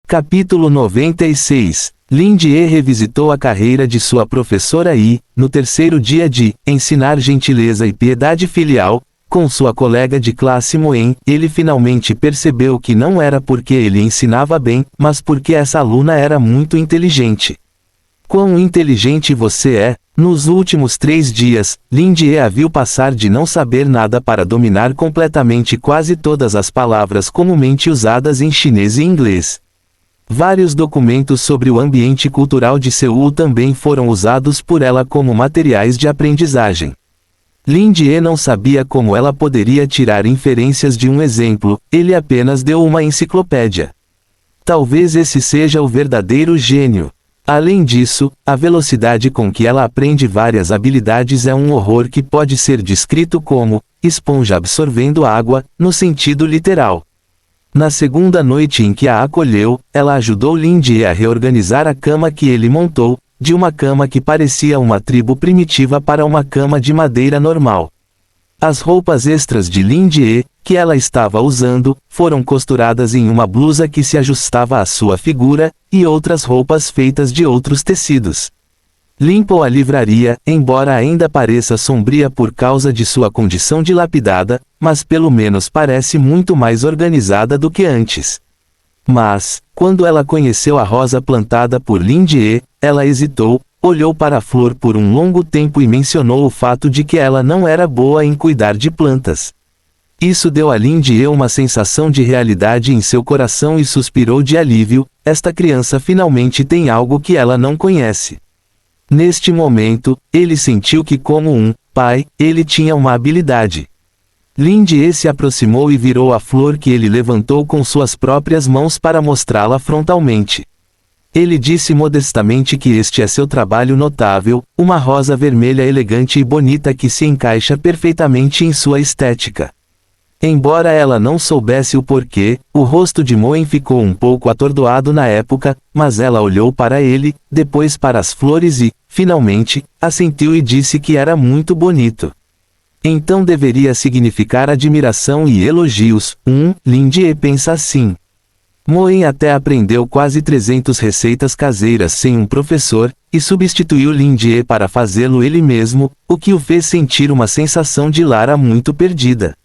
Capítulo 96. Lin Jie revisitou a carreira de sua professora e, no terceiro dia de ensinar gentileza e piedade filial, com sua colega de classe Moen, ele finalmente percebeu que não era porque ele ensinava bem, mas porque essa aluna era muito inteligente. Quão inteligente você é! Nos últimos 3 dias, Lin Jie a viu passar de não saber nada para dominar completamente quase todas as palavras comumente usadas em chinês e inglês. Vários documentos sobre o ambiente cultural de Seul também foram usados por ela como materiais de aprendizagem. Lin Jie não sabia como ela poderia tirar inferências de um exemplo, ele apenas deu uma enciclopédia. Talvez esse seja o verdadeiro gênio. Além disso, a velocidade com que ela aprende várias habilidades é um horror que pode ser descrito como esponja absorvendo água, no sentido literal. Na segunda noite em que a acolheu, ela ajudou Lin Jie a reorganizar a cama que ele montou, de uma cama que parecia uma tribo primitiva para uma cama de madeira normal. As roupas extras de Lin Jie, que ela estava usando, foram costuradas em uma blusa que se ajustava à sua figura, e outras roupas feitas de outros tecidos. Limpou a livraria, embora ainda pareça sombria por causa de sua condição dilapidada, mas pelo menos parece muito mais organizada do que antes. Mas, quando ela conheceu a rosa plantada por Lin Jie, ela hesitou, olhou para a flor por um longo tempo e mencionou o fato de que ela não era boa em cuidar de plantas. Isso deu a Lin Jie uma sensação de realidade em seu coração e suspirou de alívio, esta criança finalmente tem algo que ela não conhece. Neste momento, ele sentiu que como um pai, ele tinha uma habilidade. Lin Jie se aproximou e virou a flor que ele levantou com suas próprias mãos para mostrá-la frontalmente. Ele disse modestamente que este é seu trabalho notável, uma rosa vermelha elegante e bonita que se encaixa perfeitamente em sua estética. Embora ela não soubesse o porquê, o rosto de Moen ficou um pouco atordoado na época, mas ela olhou para ele, depois para as flores e, finalmente, assentiu e disse que era muito bonito. Então deveria significar admiração e elogios. Lin Jie pensa assim. Moen até aprendeu quase 300 receitas caseiras sem um professor, e substituiu Lin Jie para fazê-lo ele mesmo, o que o fez sentir uma sensação de Lara muito perdida.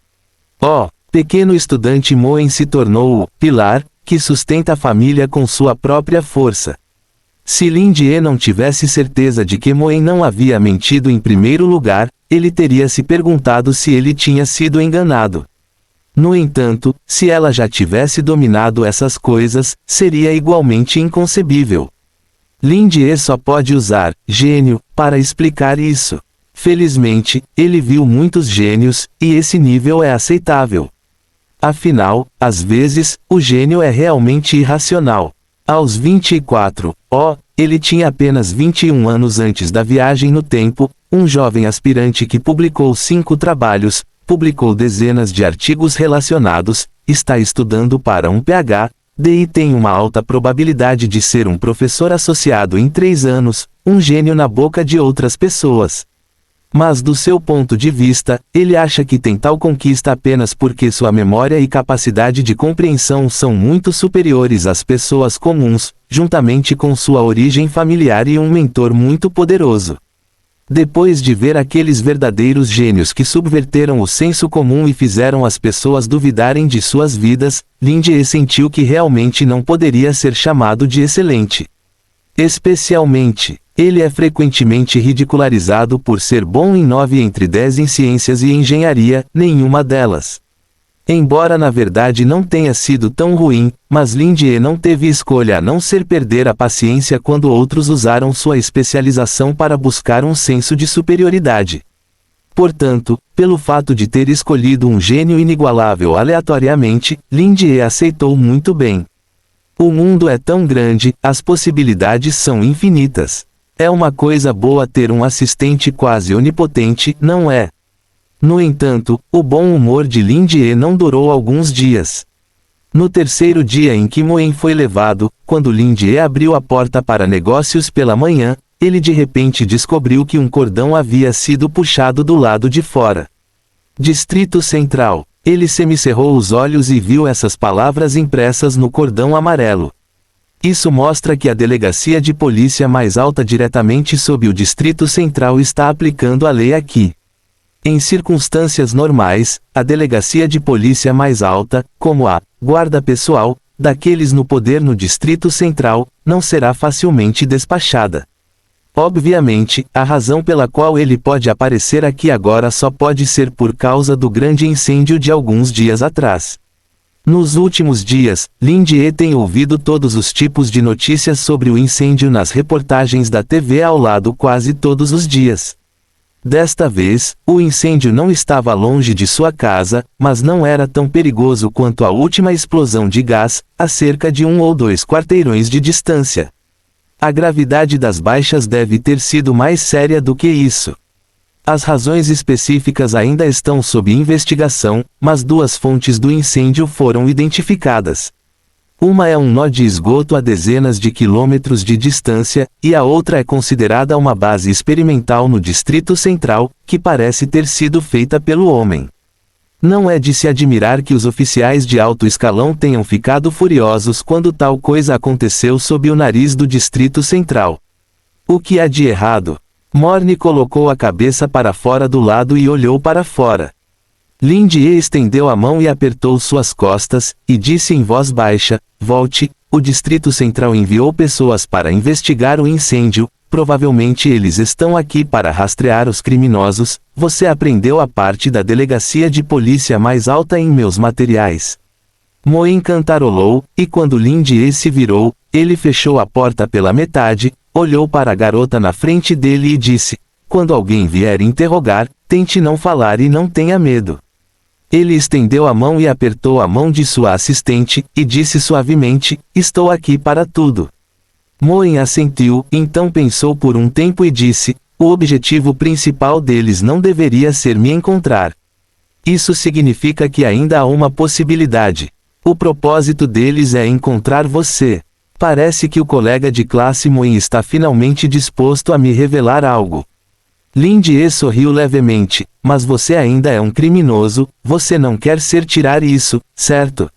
Pequeno estudante Moen se tornou o pilar, que sustenta a família com sua própria força. Se Lin Jie não tivesse certeza de que Moen não havia mentido em primeiro lugar, ele teria se perguntado se ele tinha sido enganado. No entanto, se ela já tivesse dominado essas coisas, seria igualmente inconcebível. Lin Jie só pode usar gênio para explicar isso. Felizmente, ele viu muitos gênios, e esse nível é aceitável. Afinal, às vezes, o gênio é realmente irracional. Aos 24, ele tinha apenas 21 anos antes da viagem no tempo, um jovem aspirante que publicou 5 trabalhos, publicou dezenas de artigos relacionados, está estudando para um Ph.D. e tem uma alta probabilidade de ser um professor associado em 3 anos, um gênio na boca de outras pessoas. Mas do seu ponto de vista, ele acha que tem tal conquista apenas porque sua memória e capacidade de compreensão são muito superiores às pessoas comuns, juntamente com sua origem familiar e um mentor muito poderoso. Depois de ver aqueles verdadeiros gênios que subverteram o senso comum e fizeram as pessoas duvidarem de suas vidas, Lin Jie sentiu que realmente não poderia ser chamado de excelente. Especialmente, Ele é frequentemente ridicularizado por ser bom em 9 entre 10 em ciências e engenharia, nenhuma delas. Embora na verdade não tenha sido tão ruim, mas Lin-Die não teve escolha a não ser perder a paciência quando outros usaram sua especialização para buscar um senso de superioridade. Portanto, pelo fato de ter escolhido um gênio inigualável aleatoriamente, Lin-Die aceitou muito bem. O mundo é tão grande, as possibilidades são infinitas. É uma coisa boa ter um assistente quase onipotente, não é? No entanto, o bom humor de Lin-Die não durou alguns dias. No terceiro dia em que Moen foi levado, quando Lin-Die abriu a porta para negócios pela manhã, ele de repente descobriu que um cordão havia sido puxado do lado de fora. Distrito Central. Ele semicerrou os olhos e viu essas palavras impressas no cordão amarelo. Isso mostra que a delegacia de polícia mais alta diretamente sob o Distrito Central está aplicando a lei aqui. Em circunstâncias normais, a delegacia de polícia mais alta, como a guarda pessoal, daqueles no poder no Distrito Central, não será facilmente despachada. Obviamente, a razão pela qual ele pode aparecer aqui agora só pode ser por causa do grande incêndio de alguns dias atrás. Nos últimos dias, Lin-Die tem ouvido todos os tipos de notícias sobre o incêndio nas reportagens da TV ao lado quase todos os dias. Desta vez, o incêndio não estava longe de sua casa, mas não era tão perigoso quanto a última explosão de gás, a cerca de 1 ou 2 quarteirões de distância. A gravidade das baixas deve ter sido mais séria do que isso. As razões específicas ainda estão sob investigação, mas 2 fontes do incêndio foram identificadas. Uma é um nó de esgoto a dezenas de quilômetros de distância, e a outra é considerada uma base experimental no Distrito Central, que parece ter sido feita pelo homem. Não é de se admirar que os oficiais de alto escalão tenham ficado furiosos quando tal coisa aconteceu sob o nariz do Distrito Central. O que há de errado? Morne colocou a cabeça para fora do lado e olhou para fora. Lin-Die estendeu a mão e apertou suas costas, e disse em voz baixa, volte, o Distrito Central enviou pessoas para investigar o incêndio, provavelmente eles estão aqui para rastrear os criminosos, você aprendeu a parte da delegacia de polícia mais alta em meus materiais. Moen cantarolou, e quando Lin-Die se virou, ele fechou a porta pela metade, olhou para a garota na frente dele e disse, quando alguém vier interrogar, tente não falar e não tenha medo. Ele estendeu a mão e apertou a mão de sua assistente, e disse suavemente, estou aqui para tudo. Moen assentiu, então pensou por um tempo e disse, o objetivo principal deles não deveria ser me encontrar. Isso significa que ainda há uma possibilidade. O propósito deles é encontrar você. Parece que o colega de classe Moen está finalmente disposto a me revelar algo. Lin-Die sorriu levemente, mas você ainda é um criminoso, você não quer tirar isso, certo?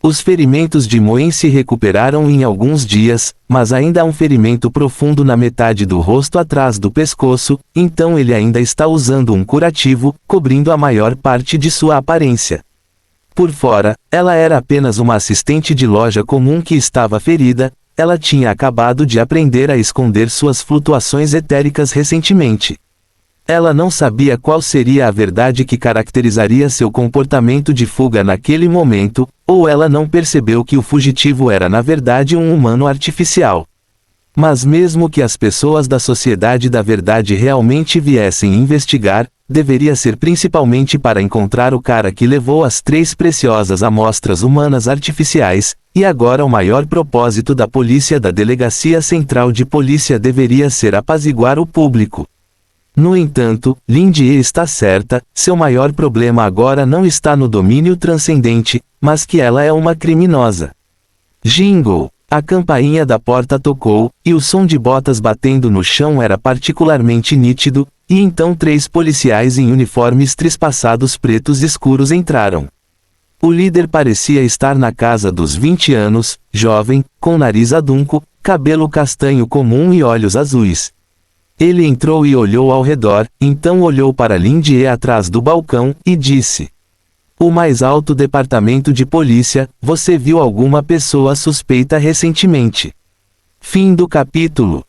Os ferimentos de Moen se recuperaram em alguns dias, mas ainda há um ferimento profundo na metade do rosto atrás do pescoço, então ele ainda está usando um curativo, cobrindo a maior parte de sua aparência. Por fora, ela era apenas uma assistente de loja comum que estava ferida, ela tinha acabado de aprender a esconder suas flutuações etéricas recentemente. Ela não sabia qual seria a verdade que caracterizaria seu comportamento de fuga naquele momento, ou ela não percebeu que o fugitivo era na verdade um humano artificial. Mas mesmo que as pessoas da Sociedade da Verdade realmente viessem investigar, deveria ser principalmente para encontrar o cara que levou as 3 preciosas amostras humanas artificiais, e agora o maior propósito da polícia da Delegacia Central de Polícia deveria ser apaziguar o público. No entanto, Lin-Die está certa, seu maior problema agora não está no domínio transcendente, mas que ela é uma criminosa. Jingle! A campainha da porta tocou, e o som de botas batendo no chão era particularmente nítido, e então 3 policiais em uniformes trespassados pretos escuros entraram. O líder parecia estar na casa dos 20 anos, jovem, com nariz adunco, cabelo castanho comum e olhos azuis. Ele entrou e olhou ao redor, então olhou para Lin-Die atrás do balcão, e disse: o mais alto departamento de polícia, você viu alguma pessoa suspeita recentemente? Fim do capítulo.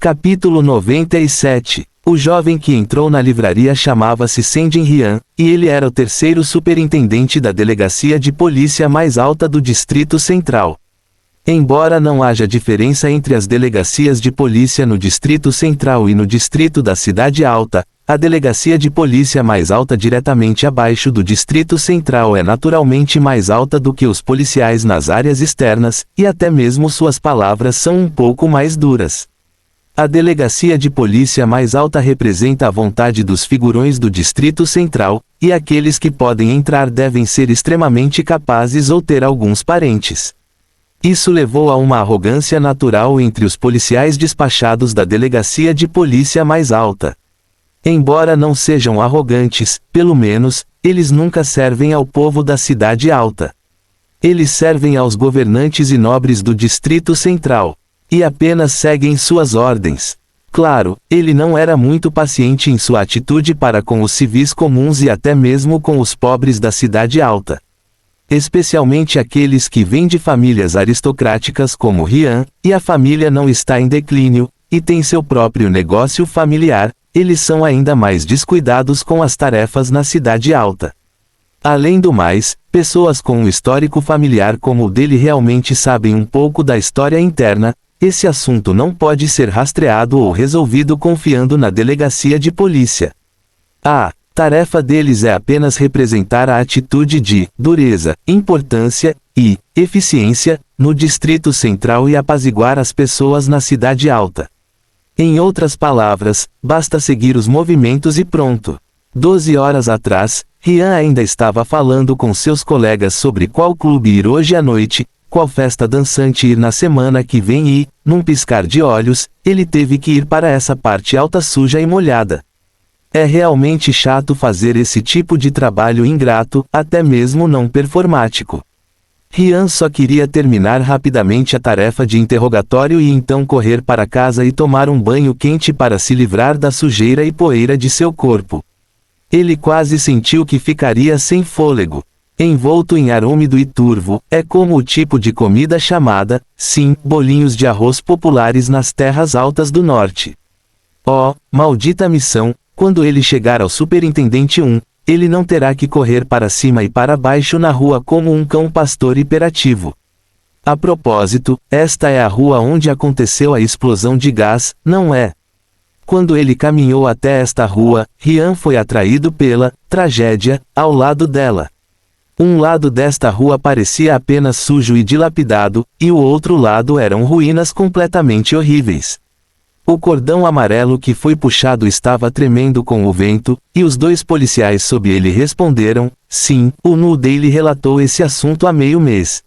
Capítulo 97. O jovem que entrou na livraria chamava-se Sendin Rian, e ele era o terceiro superintendente da delegacia de polícia mais alta do Distrito Central. Embora não haja diferença entre as delegacias de polícia no Distrito Central e no Distrito da Cidade Alta, a delegacia de polícia mais alta diretamente abaixo do Distrito Central é naturalmente mais alta do que os policiais nas áreas externas, e até mesmo suas palavras são um pouco mais duras. A delegacia de polícia mais alta representa a vontade dos figurões do Distrito Central, e aqueles que podem entrar devem ser extremamente capazes ou ter alguns parentes. Isso levou a uma arrogância natural entre os policiais despachados da delegacia de polícia mais alta. Embora não sejam arrogantes, pelo menos, eles nunca servem ao povo da cidade alta. Eles servem aos governantes e nobres do Distrito Central. E apenas seguem suas ordens. Claro, ele não era muito paciente em sua atitude para com os civis comuns e até mesmo com os pobres da cidade alta. Especialmente aqueles que vêm de famílias aristocráticas como Rian, e a família não está em declínio, e tem seu próprio negócio familiar, eles são ainda mais descuidados com as tarefas na cidade alta. Além do mais, pessoas com um histórico familiar como o dele realmente sabem um pouco da história interna. Esse assunto não pode ser rastreado ou resolvido confiando na delegacia de polícia. A tarefa deles é apenas representar a atitude de dureza, importância e eficiência no Distrito Central e apaziguar as pessoas na cidade alta. Em outras palavras, basta seguir os movimentos e pronto. 12 horas atrás, Rian ainda estava falando com seus colegas sobre qual clube ir hoje à noite, qual festa dançante ir na semana que vem e, num piscar de olhos, ele teve que ir para essa parte alta suja e molhada. É realmente chato fazer esse tipo de trabalho ingrato, até mesmo não performático. Rian só queria terminar rapidamente a tarefa de interrogatório e então correr para casa e tomar um banho quente para se livrar da sujeira e poeira de seu corpo. Ele quase sentiu que ficaria sem fôlego. Envolto em ar úmido e turvo, é como o tipo de comida chamada, sim, bolinhos de arroz populares nas terras altas do norte. Oh, maldita missão, quando ele chegar ao Superintendente 1, ele não terá que correr para cima e para baixo na rua como um cão pastor hiperativo. A propósito, esta é a rua onde aconteceu a explosão de gás, não é? Quando ele caminhou até esta rua, Rian foi atraído pela tragédia ao lado dela. Um lado desta rua parecia apenas sujo e dilapidado, e o outro lado eram ruínas completamente horríveis. O cordão amarelo que foi puxado estava tremendo com o vento, e os dois policiais sob ele responderam, sim, o New Daily relatou esse assunto há meio mês.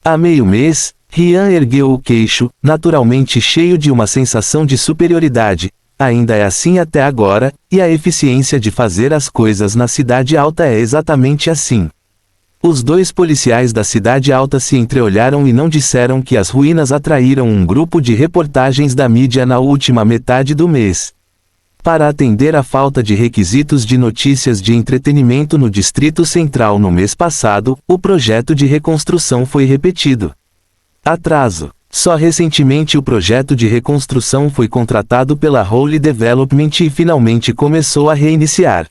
Há meio mês? Rian ergueu o queixo, naturalmente cheio de uma sensação de superioridade. Ainda é assim até agora, e a eficiência de fazer as coisas na cidade alta é exatamente assim. Os dois policiais da cidade alta se entreolharam e não disseram que as ruínas atraíram um grupo de reportagens da mídia na última metade do mês. Para atender à falta de requisitos de notícias de entretenimento no Distrito Central no mês passado, o projeto de reconstrução foi repetido. Atraso. Só recentemente o projeto de reconstrução foi contratado pela Holy Development e finalmente começou a reiniciar.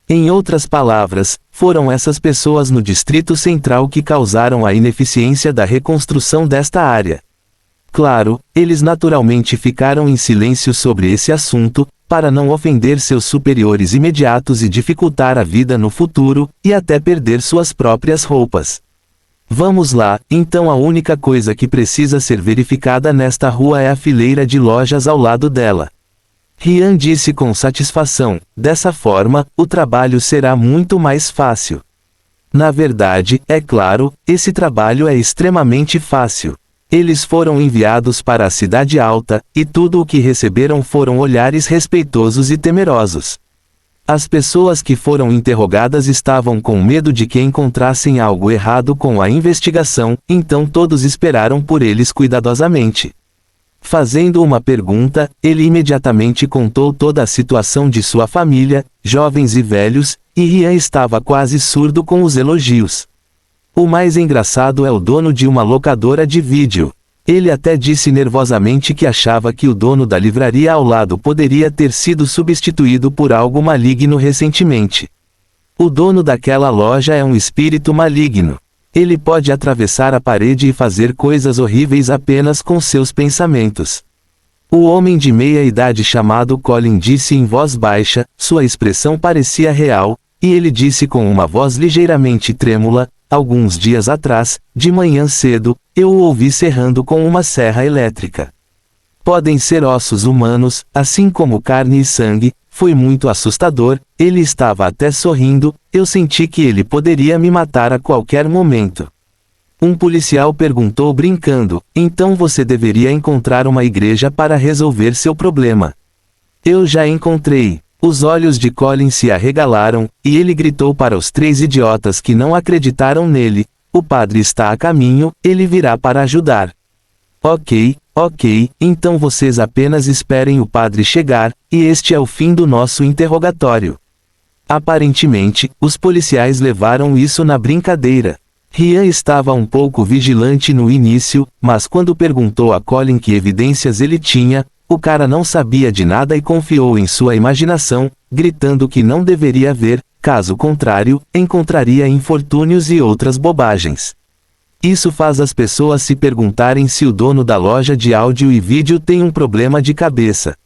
Em outras palavras, foram essas pessoas no Distrito Central que causaram a ineficiência da reconstrução desta área. Claro, eles naturalmente ficaram em silêncio sobre esse assunto, para não ofender seus superiores imediatos e dificultar a vida no futuro, e até perder suas próprias roupas. Vamos lá, então a única coisa que precisa ser verificada nesta rua é a fileira de lojas ao lado dela. Rian disse com satisfação, dessa forma, o trabalho será muito mais fácil. Na verdade, é claro, esse trabalho é extremamente fácil. Eles foram enviados para a cidade alta, e tudo o que receberam foram olhares respeitosos e temerosos. As pessoas que foram interrogadas estavam com medo de que encontrassem algo errado com a investigação, então todos esperaram por eles cuidadosamente. Fazendo uma pergunta, ele imediatamente contou toda a situação de sua família, jovens e velhos, e Rian estava quase surdo com os elogios. O mais engraçado é o dono de uma locadora de vídeo. Ele até disse nervosamente que achava que o dono da livraria ao lado poderia ter sido substituído por algo maligno recentemente. O dono daquela loja é um espírito maligno. Ele pode atravessar a parede e fazer coisas horríveis apenas com seus pensamentos. O homem de meia-idade chamado Colin disse em voz baixa, sua expressão parecia real, e ele disse com uma voz ligeiramente trêmula, alguns dias atrás, de manhã cedo, eu o ouvi serrando com uma serra elétrica. Podem ser ossos humanos, assim como carne e sangue, foi muito assustador, ele estava até sorrindo, eu senti que ele poderia me matar a qualquer momento. Um policial perguntou brincando, então você deveria encontrar uma igreja para resolver seu problema. Eu já encontrei. Os olhos de Colin se arregalaram, e ele gritou para os 3 idiotas que não acreditaram nele, o padre está a caminho, ele virá para ajudar. Ok, então vocês apenas esperem o padre chegar, e este é o fim do nosso interrogatório. Aparentemente, os policiais levaram isso na brincadeira. Ryan estava um pouco vigilante no início, mas quando perguntou a Colin que evidências ele tinha, o cara não sabia de nada e confiou em sua imaginação, gritando que não deveria ver, caso contrário, encontraria infortúnios e outras bobagens. Isso faz as pessoas se perguntarem se o dono da loja de áudio e vídeo tem um problema de cabeça.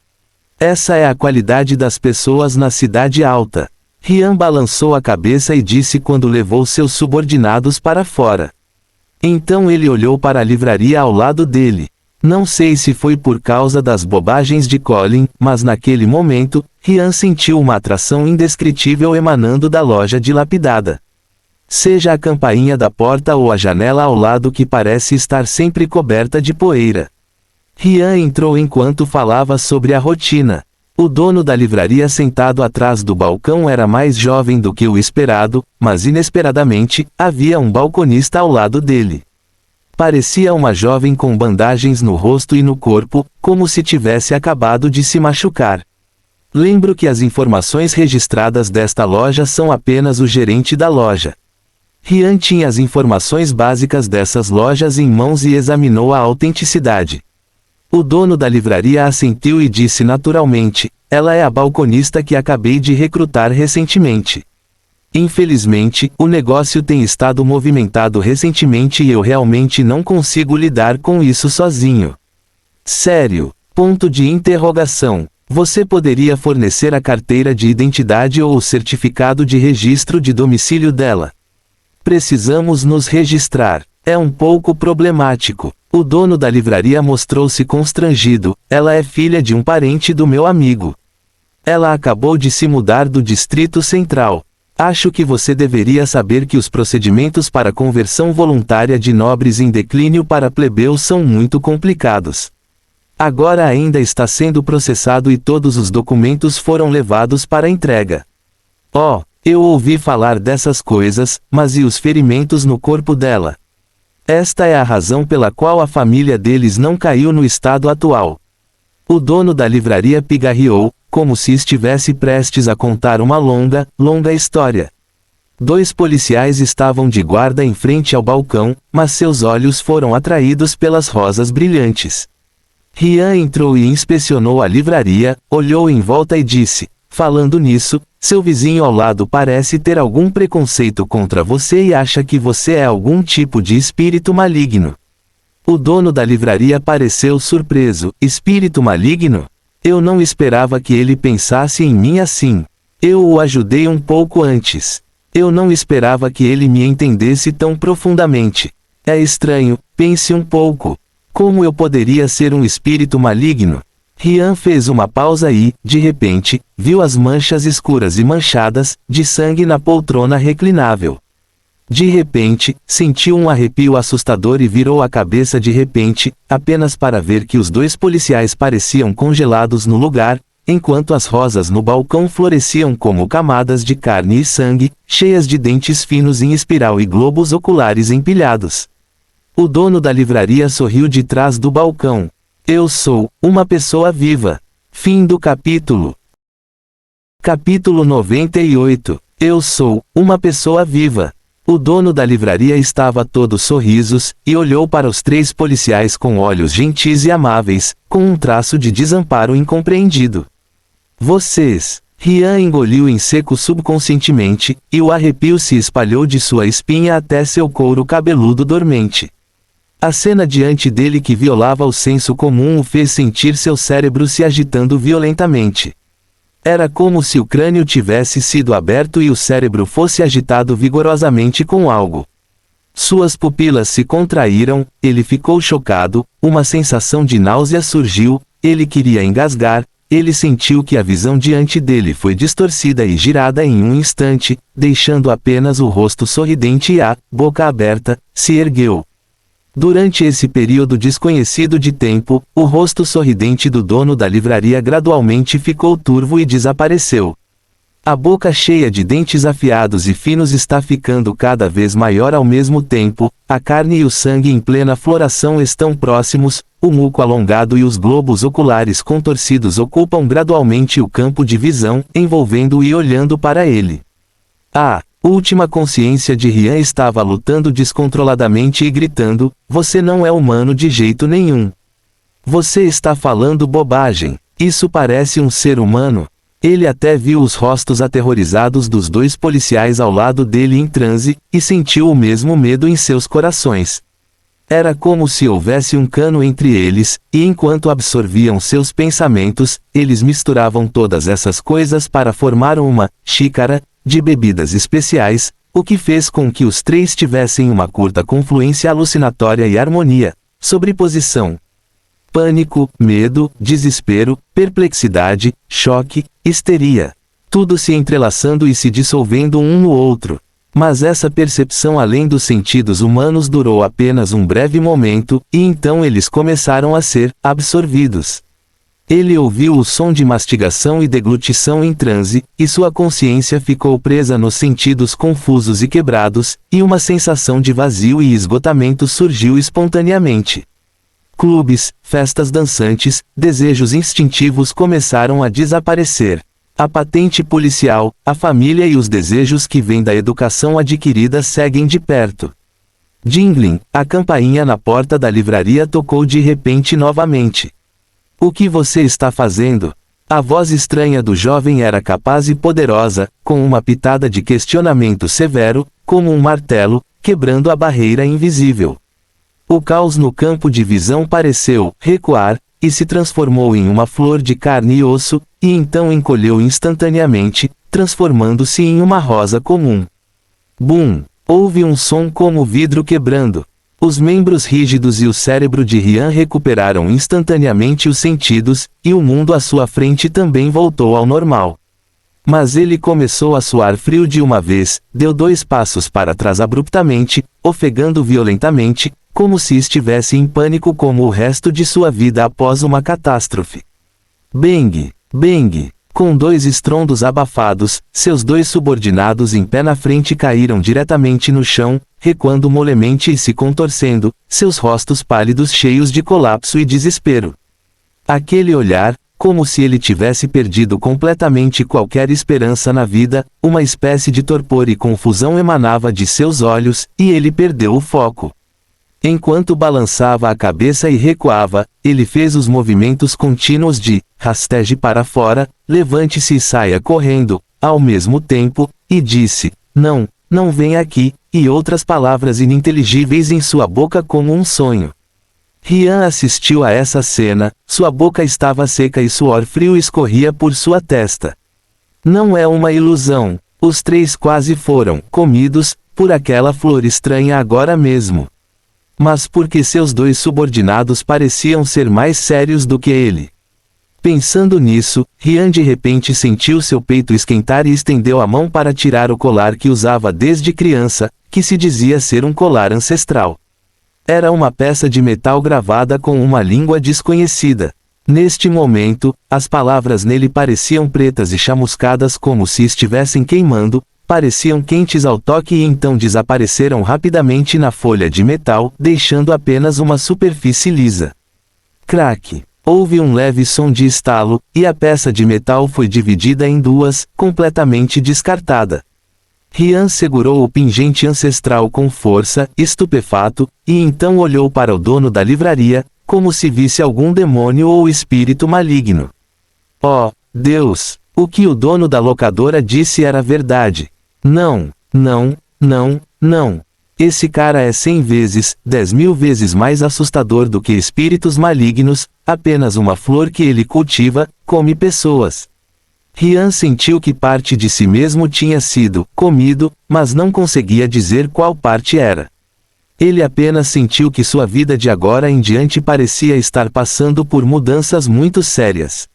Essa é a qualidade das pessoas na cidade alta. Ryan balançou a cabeça e disse quando levou seus subordinados para fora. Então ele olhou para a livraria ao lado dele. Não sei se foi por causa das bobagens de Colin, mas naquele momento, Ryan sentiu uma atração indescritível emanando da loja dilapidada. Seja a campainha da porta ou a janela ao lado que parece estar sempre coberta de poeira. Ryan entrou enquanto falava sobre a rotina. O dono da livraria sentado atrás do balcão era mais jovem do que o esperado, mas inesperadamente, havia um balconista ao lado dele. Parecia uma jovem com bandagens no rosto e no corpo, como se tivesse acabado de se machucar. Lembro que as informações registradas desta loja são apenas o gerente da loja. Ryan tinha as informações básicas dessas lojas em mãos e examinou a autenticidade. O dono da livraria assentiu e disse naturalmente, ela é a balconista que acabei de recrutar recentemente. Infelizmente, o negócio tem estado movimentado recentemente e eu realmente não consigo lidar com isso sozinho. Sério? Ponto de interrogação. Você poderia fornecer a carteira de identidade ou o certificado de registro de domicílio dela? Precisamos nos registrar. É um pouco problemático. O dono da livraria mostrou-se constrangido, ela é filha de um parente do meu amigo. Ela acabou de se mudar do Distrito Central. Acho que você deveria saber que os procedimentos para conversão voluntária de nobres em declínio para plebeus são muito complicados. Agora ainda está sendo processado e todos os documentos foram levados para entrega. Oh, eu ouvi falar dessas coisas, mas e os ferimentos no corpo dela? Esta é a razão pela qual a família deles não caiu no estado atual. O dono da livraria pigarreou, como se estivesse prestes a contar uma longa história. 2 policiais estavam de guarda em frente ao balcão, mas seus olhos foram atraídos pelas rosas brilhantes. Ryan entrou e inspecionou a livraria, olhou em volta e disse, falando nisso, seu vizinho ao lado parece ter algum preconceito contra você e acha que você é algum tipo de espírito maligno. O dono da livraria pareceu surpreso. Espírito maligno? Eu não esperava que ele pensasse em mim assim. Eu o ajudei um pouco antes. Eu não esperava que ele me entendesse tão profundamente. É estranho, pense um pouco. Como eu poderia ser um espírito maligno? Ryan fez uma pausa e, de repente, viu as manchas escuras e manchadas, de sangue na poltrona reclinável. De repente, sentiu um arrepio assustador e virou a cabeça de repente, apenas para ver que os 2 policiais pareciam congelados no lugar, enquanto as rosas no balcão floresciam como camadas de carne e sangue, cheias de dentes finos em espiral e globos oculares empilhados. O dono da livraria sorriu de trás do balcão. Eu sou uma pessoa viva. Fim do capítulo. Capítulo 98. Eu sou uma pessoa viva. O dono da livraria estava todo sorrisos, e olhou para os 3 policiais com olhos gentis e amáveis, com um traço de desamparo incompreendido. Vocês... Rian engoliu em seco subconscientemente, e o arrepio se espalhou de sua espinha até seu couro cabeludo dormente. A cena diante dele que violava o senso comum o fez sentir seu cérebro se agitando violentamente. Era como se o crânio tivesse sido aberto e o cérebro fosse agitado vigorosamente com algo. Suas pupilas se contraíram, ele ficou chocado, uma sensação de náusea surgiu, ele queria engasgar. Ele sentiu que a visão diante dele foi distorcida e girada em um instante, deixando apenas o rosto sorridente e a boca aberta, se ergueu. Durante esse período desconhecido de tempo, o rosto sorridente do dono da livraria gradualmente ficou turvo e desapareceu. A boca cheia de dentes afiados e finos está ficando cada vez maior ao mesmo tempo, a carne e o sangue em plena floração estão próximos, o muco alongado e os globos oculares contorcidos ocupam gradualmente o campo de visão, envolvendo-o e olhando para ele. A última consciência de Rian estava lutando descontroladamente e gritando: "Você não é humano de jeito nenhum. Você está falando bobagem. Isso parece um ser humano." Ele até viu os rostos aterrorizados dos 2 policiais ao lado dele em transe, e sentiu o mesmo medo em seus corações. Era como se houvesse um cano entre eles, e enquanto absorviam seus pensamentos, eles misturavam todas essas coisas para formar uma xícara de bebidas especiais, o que fez com que os 3 tivessem uma curta confluência alucinatória e harmonia, sobreposição. Pânico, medo, desespero, perplexidade, choque, histeria. Tudo se entrelaçando e se dissolvendo um no outro. Mas essa percepção além dos sentidos humanos durou apenas um breve momento, e então eles começaram a ser absorvidos. Ele ouviu o som de mastigação e deglutição em transe, e sua consciência ficou presa nos sentidos confusos e quebrados, e uma sensação de vazio e esgotamento surgiu espontaneamente. Clubes, festas dançantes, desejos instintivos começaram a desaparecer. A patente policial, a família e os desejos que vêm da educação adquirida seguem de perto. Jingling, a campainha na porta da livraria tocou de repente novamente. "O que você está fazendo?" A voz estranha do jovem era capaz e poderosa, com uma pitada de questionamento severo, como um martelo, quebrando a barreira invisível. O caos no campo de visão pareceu recuar, e se transformou em uma flor de carne e osso, e então encolheu instantaneamente, transformando-se em uma rosa comum. Bum! Houve um som como vidro quebrando. Os membros rígidos e o cérebro de Rian recuperaram instantaneamente os sentidos, e o mundo à sua frente também voltou ao normal. Mas ele começou a suar frio de uma vez, deu 2 passos para trás abruptamente, ofegando violentamente, como se estivesse em pânico como o resto de sua vida após uma catástrofe. Bang! Bang! Com 2 estrondos abafados, seus 2 subordinados em pé na frente caíram diretamente no chão, recuando molemente e se contorcendo, seus rostos pálidos cheios de colapso e desespero. Aquele olhar, como se ele tivesse perdido completamente qualquer esperança na vida, uma espécie de torpor e confusão emanava de seus olhos, e ele perdeu o foco. Enquanto balançava a cabeça e recuava, ele fez os movimentos contínuos de rasteje para fora, levante-se e saia correndo, ao mesmo tempo, e disse: "Não, não venha aqui", e outras palavras ininteligíveis em sua boca como um sonho. Rian assistiu a essa cena, sua boca estava seca e suor frio escorria por sua testa. Não é uma ilusão, os 3 quase foram comidos por aquela flor estranha agora mesmo. Mas porque seus 2 subordinados pareciam ser mais sérios do que ele. Pensando nisso, Rian de repente sentiu seu peito esquentar e estendeu a mão para tirar o colar que usava desde criança, que se dizia ser um colar ancestral. Era uma peça de metal gravada com uma língua desconhecida. Neste momento, as palavras nele pareciam pretas e chamuscadas como se estivessem queimando, pareciam quentes ao toque e então desapareceram rapidamente na folha de metal, deixando apenas uma superfície lisa. Crack! Houve um leve som de estalo, e a peça de metal foi dividida em 2, completamente descartada. Rian segurou o pingente ancestral com força, estupefato, e então olhou para o dono da livraria, como se visse algum demônio ou espírito maligno. Oh, Deus! O que o dono da locadora disse era verdade. Não, não, não, não. Esse cara é 100 vezes, 10.000 vezes mais assustador do que espíritos malignos, apenas uma flor que ele cultiva, come pessoas. Rian sentiu que parte de si mesmo tinha sido comido, mas não conseguia dizer qual parte era. Ele apenas sentiu que sua vida de agora em diante parecia estar passando por mudanças muito sérias.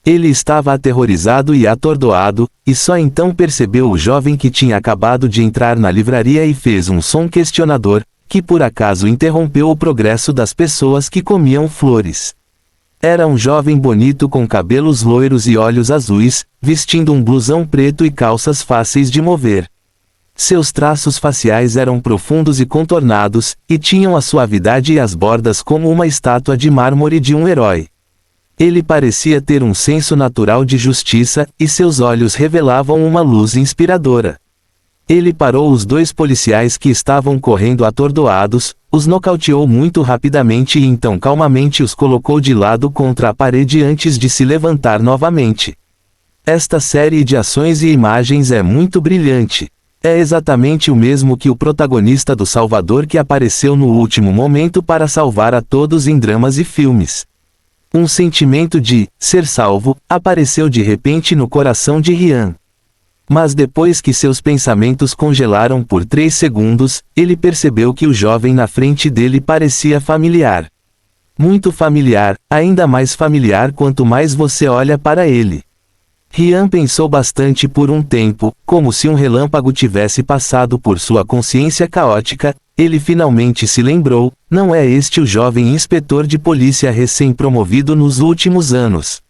Ele estava aterrorizado e atordoado, e só então percebeu o jovem que tinha acabado de entrar na livraria e fez um som questionador, que por acaso interrompeu o progresso das pessoas que comiam flores. Era um jovem bonito com cabelos loiros e olhos azuis, vestindo um blusão preto e calças fáceis de mover. Seus traços faciais eram profundos e contornados, e tinham a suavidade e as bordas como uma estátua de mármore de um herói. Ele parecia ter um senso natural de justiça, e seus olhos revelavam uma luz inspiradora. Ele parou os 2 policiais que estavam correndo atordoados, os nocauteou muito rapidamente e então calmamente os colocou de lado contra a parede antes de se levantar novamente. Esta série de ações e imagens é muito brilhante. É exatamente o mesmo que o protagonista do Salvador que apareceu no último momento para salvar a todos em dramas e filmes. Um sentimento de ser salvo apareceu de repente no coração de Rian. Mas depois que seus pensamentos congelaram por 3 segundos, ele percebeu que o jovem na frente dele parecia familiar. Muito familiar, ainda mais familiar quanto mais você olha para ele. Rian pensou bastante por um tempo, como se um relâmpago tivesse passado por sua consciência caótica. Ele finalmente se lembrou, não é este o jovem inspetor de polícia recém-promovido nos últimos anos?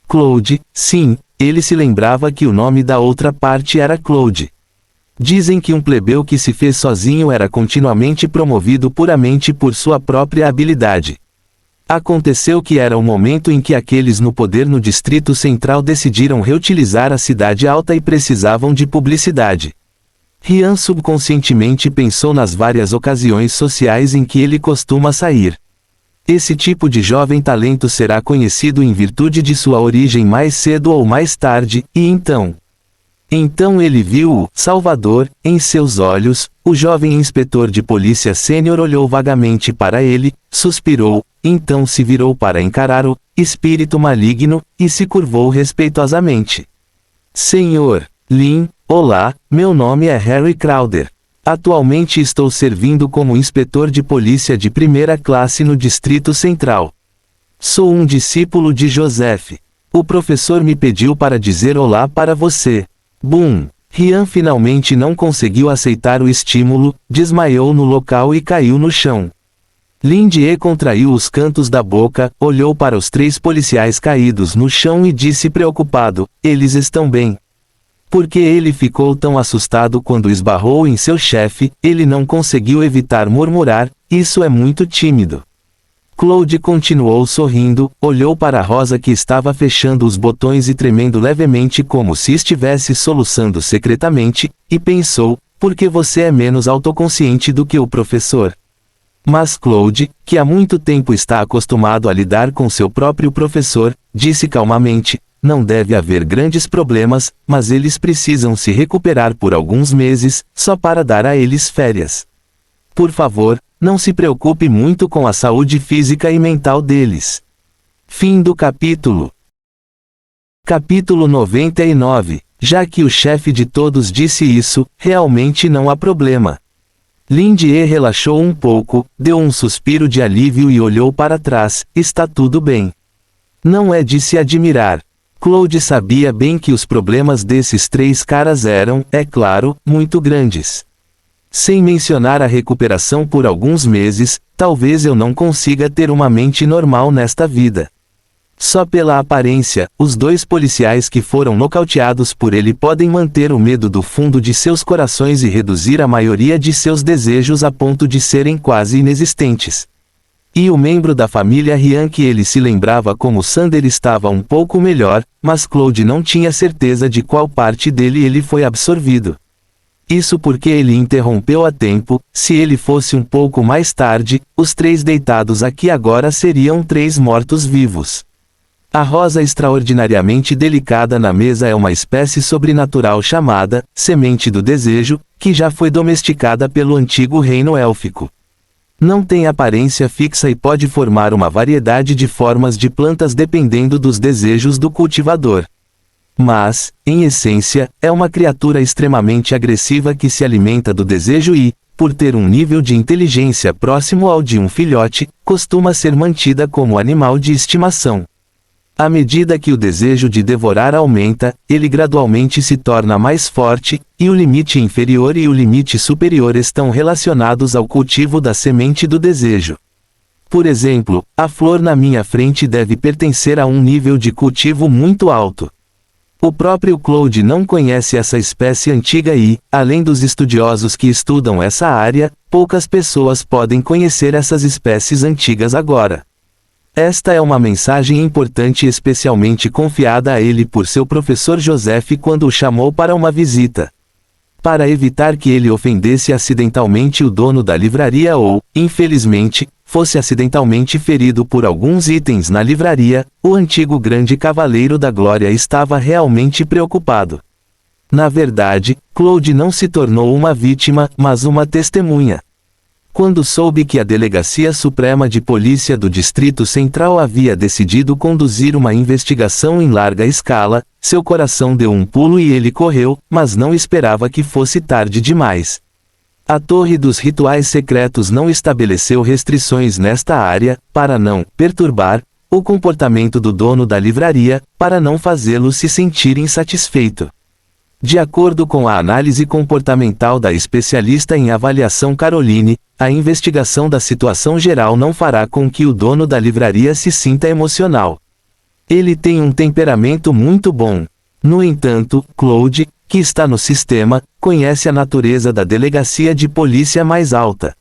Claude, sim, ele se lembrava que o nome da outra parte era Claude. Dizem que um plebeu que se fez sozinho era continuamente promovido puramente por sua própria habilidade. Aconteceu que era o momento em que aqueles no poder no Distrito Central decidiram reutilizar a cidade alta e precisavam de publicidade. Rian subconscientemente pensou nas várias ocasiões sociais em que ele costuma sair. Esse tipo de jovem talento será conhecido em virtude de sua origem mais cedo ou mais tarde, e então ele viu o Salvador em seus olhos. O jovem inspetor de polícia sênior olhou vagamente para ele, suspirou, então se virou para encarar o espírito maligno, e se curvou respeitosamente. Senhor Lin, olá, meu nome é Harry Crowder. Atualmente estou servindo como inspetor de polícia de primeira classe no Distrito Central. Sou um discípulo de Joseph. O professor me pediu para dizer olá para você. Bum! Rian finalmente não conseguiu aceitar o estímulo, desmaiou no local e caiu no chão. Lindy contraiu os cantos da boca, olhou para os 3 policiais caídos no chão e disse preocupado, eles estão bem. Porque ele ficou tão assustado quando esbarrou em seu chefe, ele não conseguiu evitar murmurar, isso é muito tímido. Claude continuou sorrindo, olhou para a Rosa que estava fechando os botões e tremendo levemente como se estivesse soluçando secretamente, e pensou, porque você é menos autoconsciente do que o professor. Mas Claude, que há muito tempo está acostumado a lidar com seu próprio professor, disse calmamente, não deve haver grandes problemas, mas eles precisam se recuperar por alguns meses, só para dar a eles férias. Por favor, não se preocupe muito com a saúde física e mental deles. Fim do capítulo. Capítulo 99. Já que o chefe de todos disse isso, realmente não há problema. Lindy relaxou um pouco, deu um suspiro de alívio e olhou para trás, está tudo bem. Não é de se admirar. Claude sabia bem que os problemas desses 3 caras eram, é claro, muito grandes. Sem mencionar a recuperação por alguns meses, talvez eu não consiga ter uma mente normal nesta vida. Só pela aparência, os 2 policiais que foram nocauteados por ele podem manter o medo do fundo de seus corações e reduzir a maioria de seus desejos a ponto de serem quase inexistentes. E o membro da família Rian que ele se lembrava como Sander estava um pouco melhor, mas Claude não tinha certeza de qual parte dele ele foi absorvido. Isso porque ele interrompeu a tempo. Se ele fosse um pouco mais tarde, os 3 deitados aqui agora seriam 3 mortos-vivos. A rosa extraordinariamente delicada na mesa é uma espécie sobrenatural chamada semente do desejo, que já foi domesticada pelo antigo reino élfico. Não tem aparência fixa e pode formar uma variedade de formas de plantas dependendo dos desejos do cultivador. Mas, em essência, é uma criatura extremamente agressiva que se alimenta do desejo e, por ter um nível de inteligência próximo ao de um filhote, costuma ser mantida como animal de estimação. À medida que o desejo de devorar aumenta, ele gradualmente se torna mais forte, e o limite inferior e o limite superior estão relacionados ao cultivo da semente do desejo. Por exemplo, a flor na minha frente deve pertencer a um nível de cultivo muito alto. O próprio Claude não conhece essa espécie antiga e, além dos estudiosos que estudam essa área, poucas pessoas podem conhecer essas espécies antigas agora. Esta é uma mensagem importante especialmente confiada a ele por seu professor Joseph quando o chamou para uma visita. Para evitar que ele ofendesse acidentalmente o dono da livraria ou, infelizmente, fosse acidentalmente ferido por alguns itens na livraria, o antigo grande cavaleiro da glória estava realmente preocupado. Na verdade, Claude não se tornou uma vítima, mas uma testemunha. Quando soube que a Delegacia Suprema de Polícia do Distrito Central havia decidido conduzir uma investigação em larga escala, seu coração deu um pulo e ele correu, mas não esperava que fosse tarde demais. A Torre dos Rituais Secretos não estabeleceu restrições nesta área, para não perturbar o comportamento do dono da livraria, para não fazê-lo se sentir insatisfeito. De acordo com a análise comportamental da especialista em avaliação Caroline, a investigação da situação geral não fará com que o dono da livraria se sinta emocional. Ele tem um temperamento muito bom. No entanto, Claude, que está no sistema, conhece a natureza da delegacia de polícia mais alta.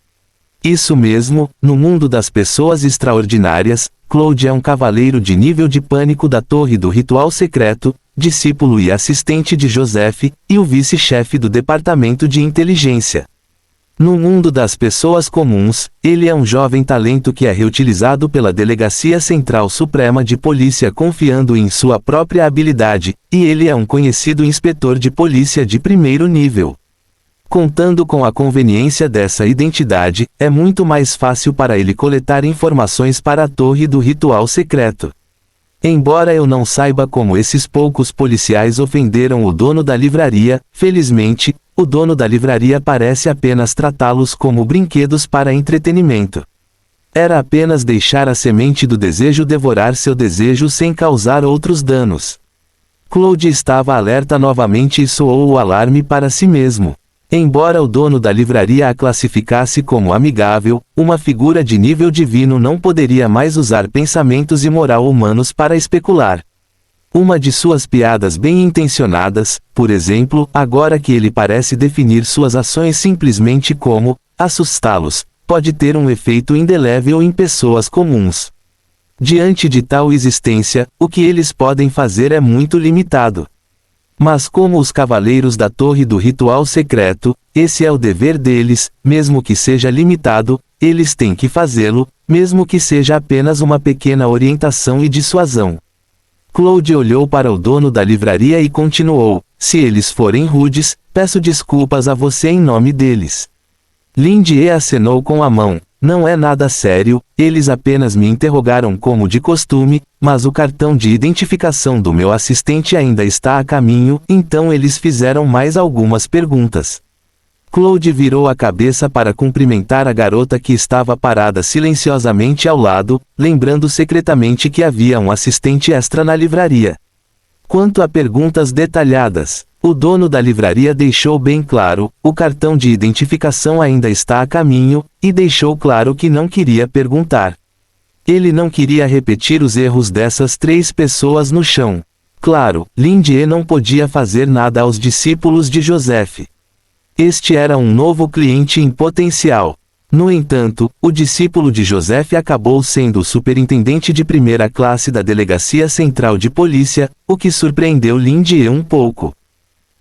Isso mesmo, no mundo das pessoas extraordinárias, Claude é um cavaleiro de nível de pânico da Torre do Ritual Secreto, discípulo e assistente de Joseph, e o vice-chefe do Departamento de Inteligência. No mundo das pessoas comuns, ele é um jovem talento que é reutilizado pela Delegacia Central Suprema de Polícia confiando em sua própria habilidade, e ele é um conhecido inspetor de polícia de primeiro nível. Contando com a conveniência dessa identidade, é muito mais fácil para ele coletar informações para a Torre do Ritual Secreto. Embora eu não saiba como esses poucos policiais ofenderam o dono da livraria, felizmente, o dono da livraria parece apenas tratá-los como brinquedos para entretenimento. Era apenas deixar a semente do desejo devorar seu desejo sem causar outros danos. Claude estava alerta novamente e soou o alarme para si mesmo. Embora o dono da livraria a classificasse como amigável, uma figura de nível divino não poderia mais usar pensamentos e moral humanos para especular. Uma de suas piadas bem intencionadas, por exemplo, agora que ele parece definir suas ações simplesmente como assustá-los, pode ter um efeito indelével em pessoas comuns. Diante de tal existência, o que eles podem fazer é muito limitado. Mas como os cavaleiros da Torre do Ritual Secreto, esse é o dever deles, mesmo que seja limitado, eles têm que fazê-lo, mesmo que seja apenas uma pequena orientação e dissuasão. Claude olhou para o dono da livraria e continuou: se eles forem rudes, peço desculpas a você em nome deles. Lindy acenou com a mão. Não é nada sério, eles apenas me interrogaram como de costume, mas o cartão de identificação do meu assistente ainda está a caminho, então eles fizeram mais algumas perguntas. Claude virou a cabeça para cumprimentar a garota que estava parada silenciosamente ao lado, lembrando secretamente que havia um assistente extra na livraria. Quanto a perguntas detalhadas, o dono da livraria deixou bem claro, o cartão de identificação ainda está a caminho, e deixou claro que não queria perguntar. Ele não queria repetir os erros dessas 3 pessoas no chão. Claro, Lindy não podia fazer nada aos discípulos de Joseph. Este era um novo cliente em potencial. No entanto, o discípulo de Joseph acabou sendo o superintendente de primeira classe da Delegacia Central de Polícia, o que surpreendeu Lindy um pouco.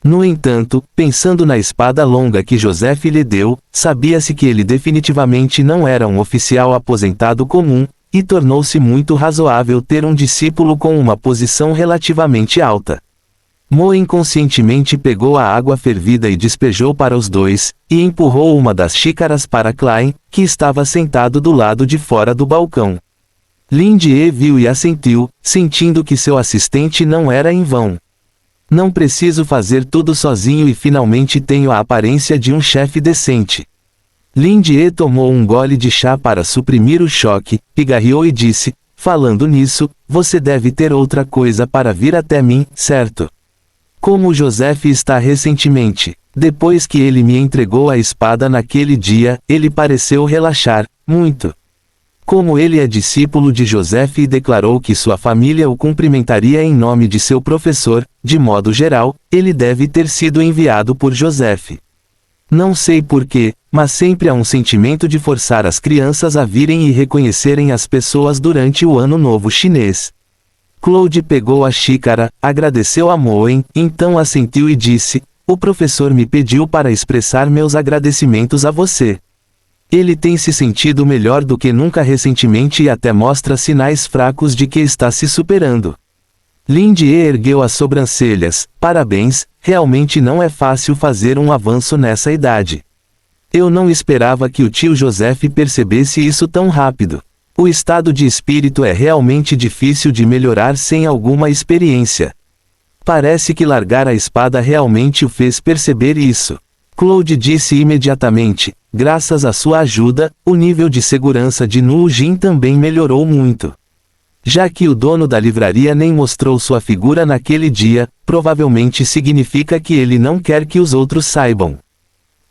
No entanto, pensando na espada longa que Joseph lhe deu, sabia-se que ele definitivamente não era um oficial aposentado comum, e tornou-se muito razoável ter um discípulo com uma posição relativamente alta. Mo inconscientemente pegou a água fervida e despejou para os dois, e empurrou uma das xícaras para Klein, que estava sentado do lado de fora do balcão. Lin Jie viu e assentiu, sentindo que seu assistente não era em vão. Não preciso fazer tudo sozinho e finalmente tenho a aparência de um chefe decente. Lin Jie tomou um gole de chá para suprimir o choque, pigarreou e disse, falando nisso, você deve ter outra coisa para vir até mim, certo? Como Joseph está recentemente. Depois que ele me entregou a espada naquele dia, ele pareceu relaxar, muito. Como ele é discípulo de Joseph e declarou que sua família o cumprimentaria em nome de seu professor, de modo geral, ele deve ter sido enviado por Joseph. Não sei porquê, mas sempre há um sentimento de forçar as crianças a virem e reconhecerem as pessoas durante o Ano Novo Chinês. Claude pegou a xícara, agradeceu a Moen, então assentiu e disse, o professor me pediu para expressar meus agradecimentos a você. Ele tem se sentido melhor do que nunca recentemente e até mostra sinais fracos de que está se superando. Lin Jie ergueu as sobrancelhas, parabéns, realmente não é fácil fazer um avanço nessa idade. Eu não esperava que o tio Joseph percebesse isso tão rápido. O estado de espírito é realmente difícil de melhorar sem alguma experiência. Parece que largar a espada realmente o fez perceber isso. Claude disse imediatamente, graças à sua ajuda, o nível de segurança de Nu Jin também melhorou muito. Já que o dono da livraria nem mostrou sua figura naquele dia, provavelmente significa que ele não quer que os outros saibam.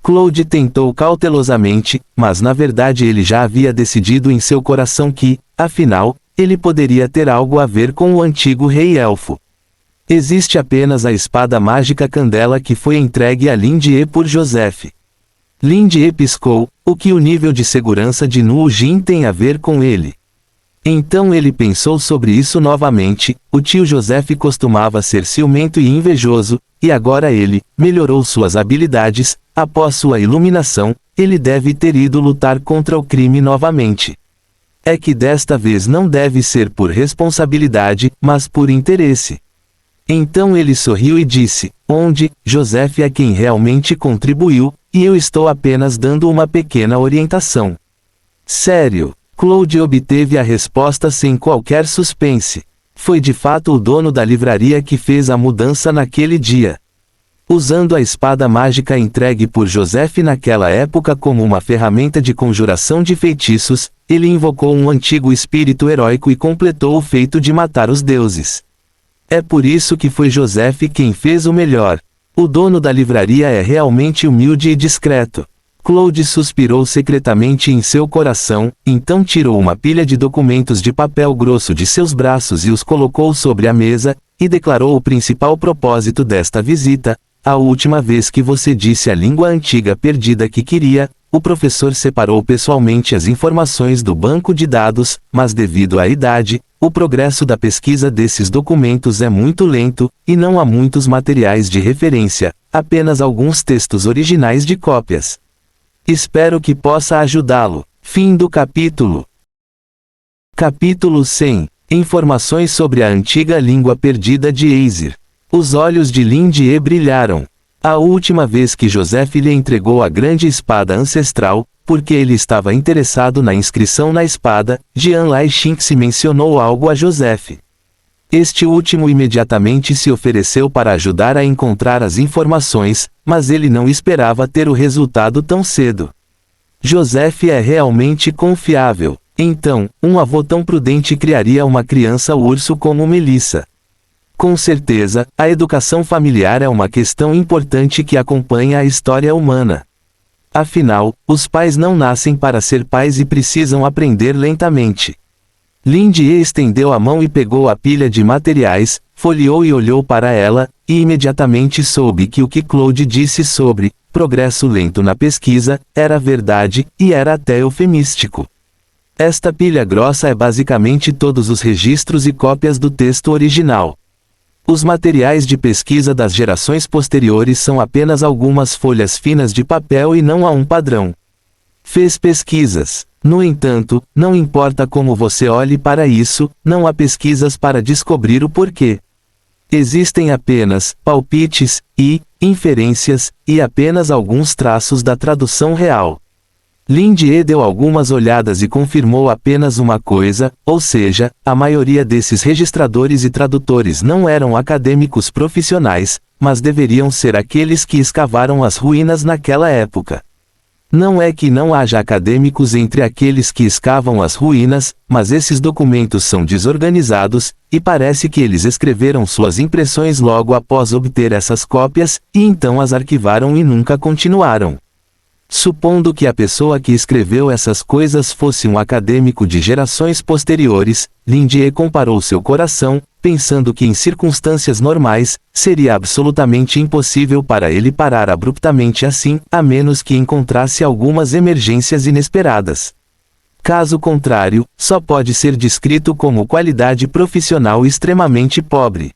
Claude tentou cautelosamente, mas na verdade ele já havia decidido em seu coração que, afinal, ele poderia ter algo a ver com o antigo rei elfo. Existe apenas a espada mágica Candela que foi entregue a Lin Jie por Joseph. Lin Jie piscou, o que o nível de segurança de Nu Jin tem a ver com ele. Então ele pensou sobre isso novamente, o tio Joseph costumava ser ciumento e invejoso, e agora ele, melhorou suas habilidades, após sua iluminação, ele deve ter ido lutar contra o crime novamente. É que desta vez não deve ser por responsabilidade, mas por interesse. Então ele sorriu e disse, onde, Joseph é quem realmente contribuiu, e eu estou apenas dando uma pequena orientação. Sério? Claude obteve a resposta sem qualquer suspense. Foi de fato o dono da livraria que fez a mudança naquele dia. Usando a espada mágica entregue por Joseph naquela época como uma ferramenta de conjuração de feitiços, ele invocou um antigo espírito heróico e completou o feito de matar os deuses. É por isso que foi Joseph quem fez o melhor. O dono da livraria é realmente humilde e discreto. Claude suspirou secretamente em seu coração, então tirou uma pilha de documentos de papel grosso de seus braços e os colocou sobre a mesa, e declarou o principal propósito desta visita. A última vez que você disse a língua antiga perdida que queria, o professor separou pessoalmente as informações do banco de dados, mas devido à idade, o progresso da pesquisa desses documentos é muito lento, e não há muitos materiais de referência, apenas alguns textos originais de cópias. Espero que possa ajudá-lo. Fim do capítulo. Capítulo 100. Informações sobre a antiga língua perdida de Aesir. Os olhos de Lin Jie brilharam. A última vez que Joseph lhe entregou a grande espada ancestral, porque ele estava interessado na inscrição na espada, Jian Laixing se mencionou algo a Joseph. Este último imediatamente se ofereceu para ajudar a encontrar as informações, mas ele não esperava ter o resultado tão cedo. Joseph é realmente confiável. Então, um avô tão prudente criaria uma criança urso como Melissa. Com certeza, a educação familiar é uma questão importante que acompanha a história humana. Afinal, os pais não nascem para ser pais e precisam aprender lentamente. Lin Jie estendeu a mão e pegou a pilha de materiais, folheou e olhou para ela, e imediatamente soube que o que Claude disse sobre progresso lento na pesquisa era verdade, e era até eufemístico. Esta pilha grossa é basicamente todos os registros e cópias do texto original. Os materiais de pesquisa das gerações posteriores são apenas algumas folhas finas de papel e não há um padrão. Fez pesquisas. No entanto, não importa como você olhe para isso, não há pesquisas para descobrir o porquê. Existem apenas palpites e inferências e apenas alguns traços da tradução real. Lindier deu algumas olhadas e confirmou apenas uma coisa, ou seja, a maioria desses registradores e tradutores não eram acadêmicos profissionais, mas deveriam ser aqueles que escavaram as ruínas naquela época. Não é que não haja acadêmicos entre aqueles que escavam as ruínas, mas esses documentos são desorganizados, e parece que eles escreveram suas impressões logo após obter essas cópias, e então as arquivaram e nunca continuaram. Supondo que a pessoa que escreveu essas coisas fosse um acadêmico de gerações posteriores, Lindier comparou seu coração, pensando que em circunstâncias normais, seria absolutamente impossível para ele parar abruptamente assim, a menos que encontrasse algumas emergências inesperadas. Caso contrário, só pode ser descrito como qualidade profissional extremamente pobre.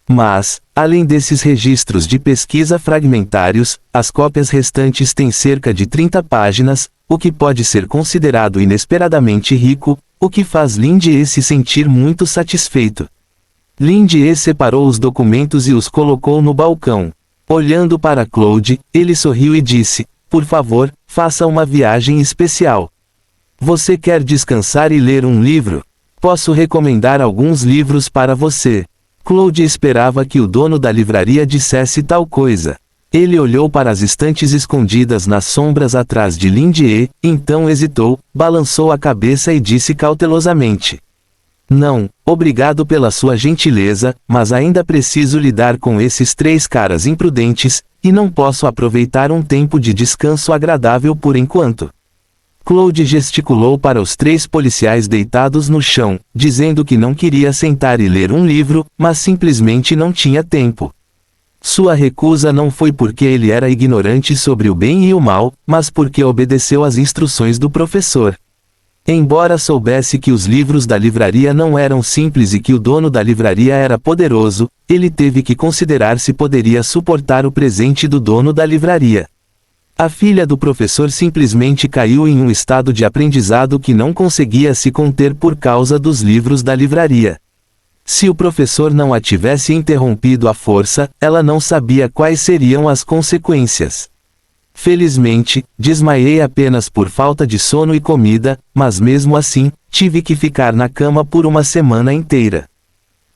Mas, além desses registros de pesquisa fragmentários, as cópias restantes têm cerca de 30 páginas, o que pode ser considerado inesperadamente rico, o que faz Lindier se sentir muito satisfeito. Lindier separou os documentos e os colocou no balcão. Olhando para Claude, ele sorriu e disse: "Por favor, faça uma viagem especial. Você quer descansar e ler um livro? Posso recomendar alguns livros para você." Claude esperava que o dono da livraria dissesse tal coisa. Ele olhou para as estantes escondidas nas sombras atrás de Lindier, então hesitou, balançou a cabeça e disse cautelosamente: "Não, obrigado pela sua gentileza, mas ainda preciso lidar com esses 3 caras imprudentes, e não posso aproveitar um tempo de descanso agradável por enquanto." Claude gesticulou para os 3 policiais deitados no chão, dizendo que não queria sentar e ler um livro, mas simplesmente não tinha tempo. Sua recusa não foi porque ele era ignorante sobre o bem e o mal, mas porque obedeceu às instruções do professor. Embora soubesse que os livros da livraria não eram simples e que o dono da livraria era poderoso, ele teve que considerar se poderia suportar o presente do dono da livraria. A filha do professor simplesmente caiu em um estado de aprendizado que não conseguia se conter por causa dos livros da livraria. Se o professor não a tivesse interrompido à força, ela não sabia quais seriam as consequências. Felizmente, desmaiei apenas por falta de sono e comida, mas mesmo assim, tive que ficar na cama por uma semana inteira.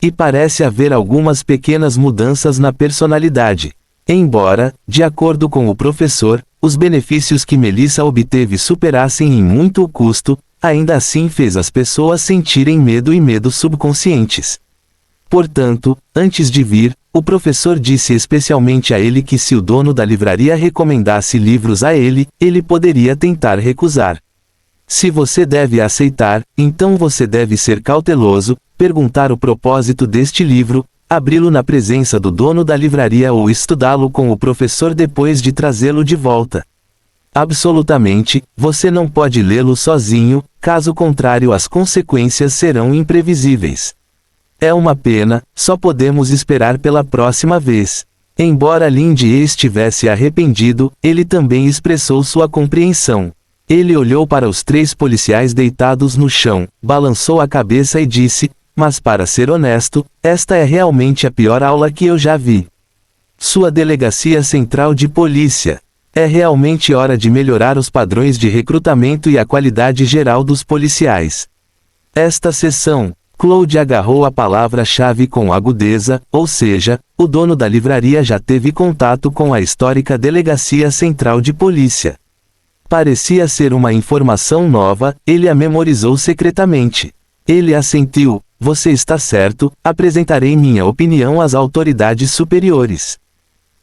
E parece haver algumas pequenas mudanças na personalidade. Embora, de acordo com o professor, os benefícios que Melissa obteve superassem em muito o custo, ainda assim fez as pessoas sentirem medo e medos subconscientes. Portanto, antes de vir, o professor disse especialmente a ele que se o dono da livraria recomendasse livros a ele, ele poderia tentar recusar. Se você deve aceitar, então você deve ser cauteloso, perguntar o propósito deste livro, abri-lo na presença do dono da livraria ou estudá-lo com o professor depois de trazê-lo de volta. Absolutamente, você não pode lê-lo sozinho, caso contrário as consequências serão imprevisíveis. É uma pena, só podemos esperar pela próxima vez. Embora Lindier estivesse arrependido, ele também expressou sua compreensão. Ele olhou para os 3 policiais deitados no chão, balançou a cabeça e disse: "Mas para ser honesto, esta é realmente a pior aula que eu já vi. Sua delegacia central de polícia. É realmente hora de melhorar os padrões de recrutamento e a qualidade geral dos policiais." Esta sessão, Claude agarrou a palavra-chave com agudeza, ou seja, o dono da livraria já teve contato com a histórica delegacia central de polícia. Parecia ser uma informação nova, ele a memorizou secretamente. Ele assentiu: "Você está certo, apresentarei minha opinião às autoridades superiores.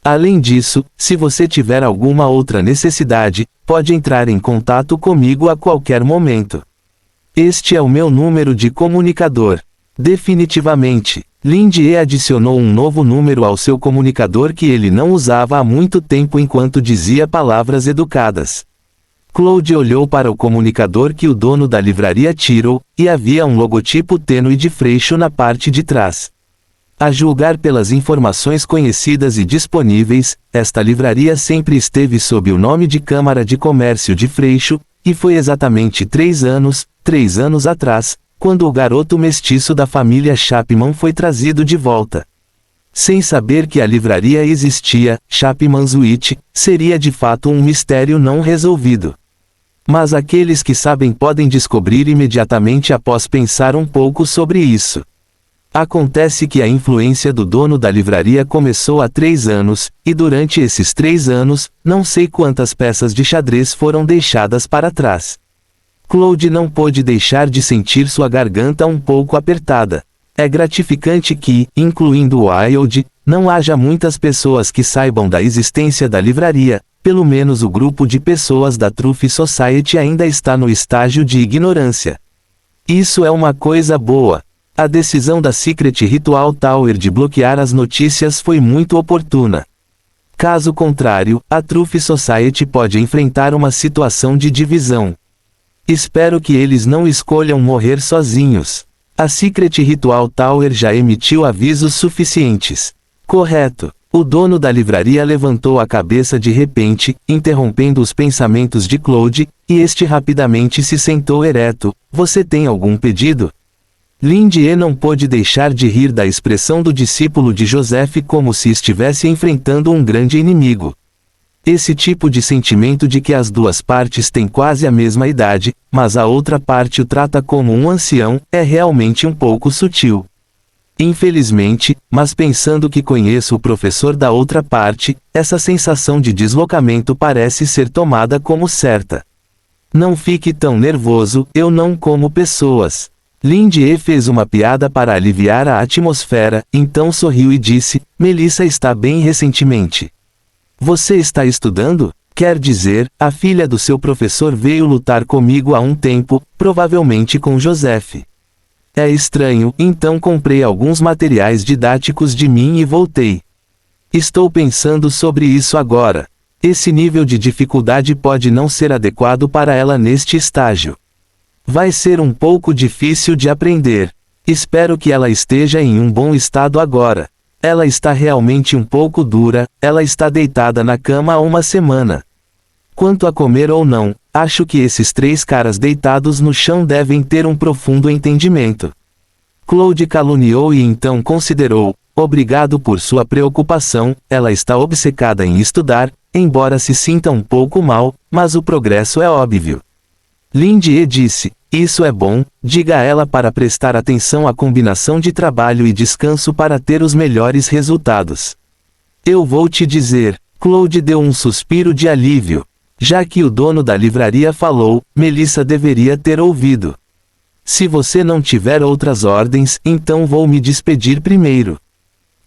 Além disso, se você tiver alguma outra necessidade, pode entrar em contato comigo a qualquer momento. Este é o meu número de comunicador." Definitivamente, Lindier adicionou um novo número ao seu comunicador que ele não usava há muito tempo enquanto dizia palavras educadas. Claude olhou para o comunicador que o dono da livraria tirou, e havia um logotipo tênue de Freixo na parte de trás. A julgar pelas informações conhecidas e disponíveis, esta livraria sempre esteve sob o nome de Câmara de Comércio de Freixo, e foi exatamente 3 anos atrás, quando o garoto mestiço da família Chapman foi trazido de volta. Sem saber que a livraria existia, Chapman's Witch seria de fato um mistério não resolvido. Mas aqueles que sabem podem descobrir imediatamente após pensar um pouco sobre isso. Acontece que a influência do dono da livraria começou há 3 anos, e durante esses 3 anos, não sei quantas peças de xadrez foram deixadas para trás. Claude não pôde deixar de sentir sua garganta um pouco apertada. É gratificante que, incluindo Wilde, não haja muitas pessoas que saibam da existência da livraria, pelo menos o grupo de pessoas da Truth Society ainda está no estágio de ignorância. Isso é uma coisa boa. A decisão da Secret Ritual Tower de bloquear as notícias foi muito oportuna. Caso contrário, a Truth Society pode enfrentar uma situação de divisão. Espero que eles não escolham morrer sozinhos. A Secret Ritual Tower já emitiu avisos suficientes. Correto. O dono da livraria levantou a cabeça de repente, interrompendo os pensamentos de Claude, e este rapidamente se sentou ereto. Você tem algum pedido? Lindy não pôde deixar de rir da expressão do discípulo de Joseph como se estivesse enfrentando um grande inimigo. Esse tipo de sentimento de que as duas partes têm quase a mesma idade, mas a outra parte o trata como um ancião, é realmente um pouco sutil. Infelizmente, mas pensando que conheço o professor da outra parte, essa sensação de deslocamento parece ser tomada como certa. Não fique tão nervoso, eu não como pessoas. Lindy fez uma piada para aliviar a atmosfera, então sorriu e disse, Melissa está bem recentemente. Você está estudando? Quer dizer, a filha do seu professor veio lutar comigo há um tempo, provavelmente com Joseph. É estranho, então comprei alguns materiais didáticos de mim e voltei. Estou pensando sobre isso agora. Esse nível de dificuldade pode não ser adequado para ela neste estágio. Vai ser um pouco difícil de aprender. Espero que ela esteja em um bom estado agora. Ela está realmente um pouco dura, ela está deitada na cama há uma semana. Quanto a comer ou não, acho que esses 3 caras deitados no chão devem ter um profundo entendimento. Claude caluniou e então considerou, obrigado por sua preocupação, ela está obcecada em estudar, embora se sinta um pouco mal, mas o progresso é óbvio. Lindy disse, isso é bom, diga a ela para prestar atenção à combinação de trabalho e descanso para ter os melhores resultados. Eu vou te dizer, Claude deu um suspiro de alívio. Já que o dono da livraria falou, Melissa deveria ter ouvido. Se você não tiver outras ordens, então vou me despedir primeiro.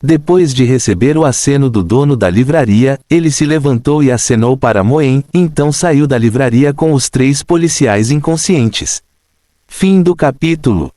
Depois de receber o aceno do dono da livraria, ele se levantou e acenou para Moen, então saiu da livraria com os 3 policiais inconscientes. Fim do capítulo.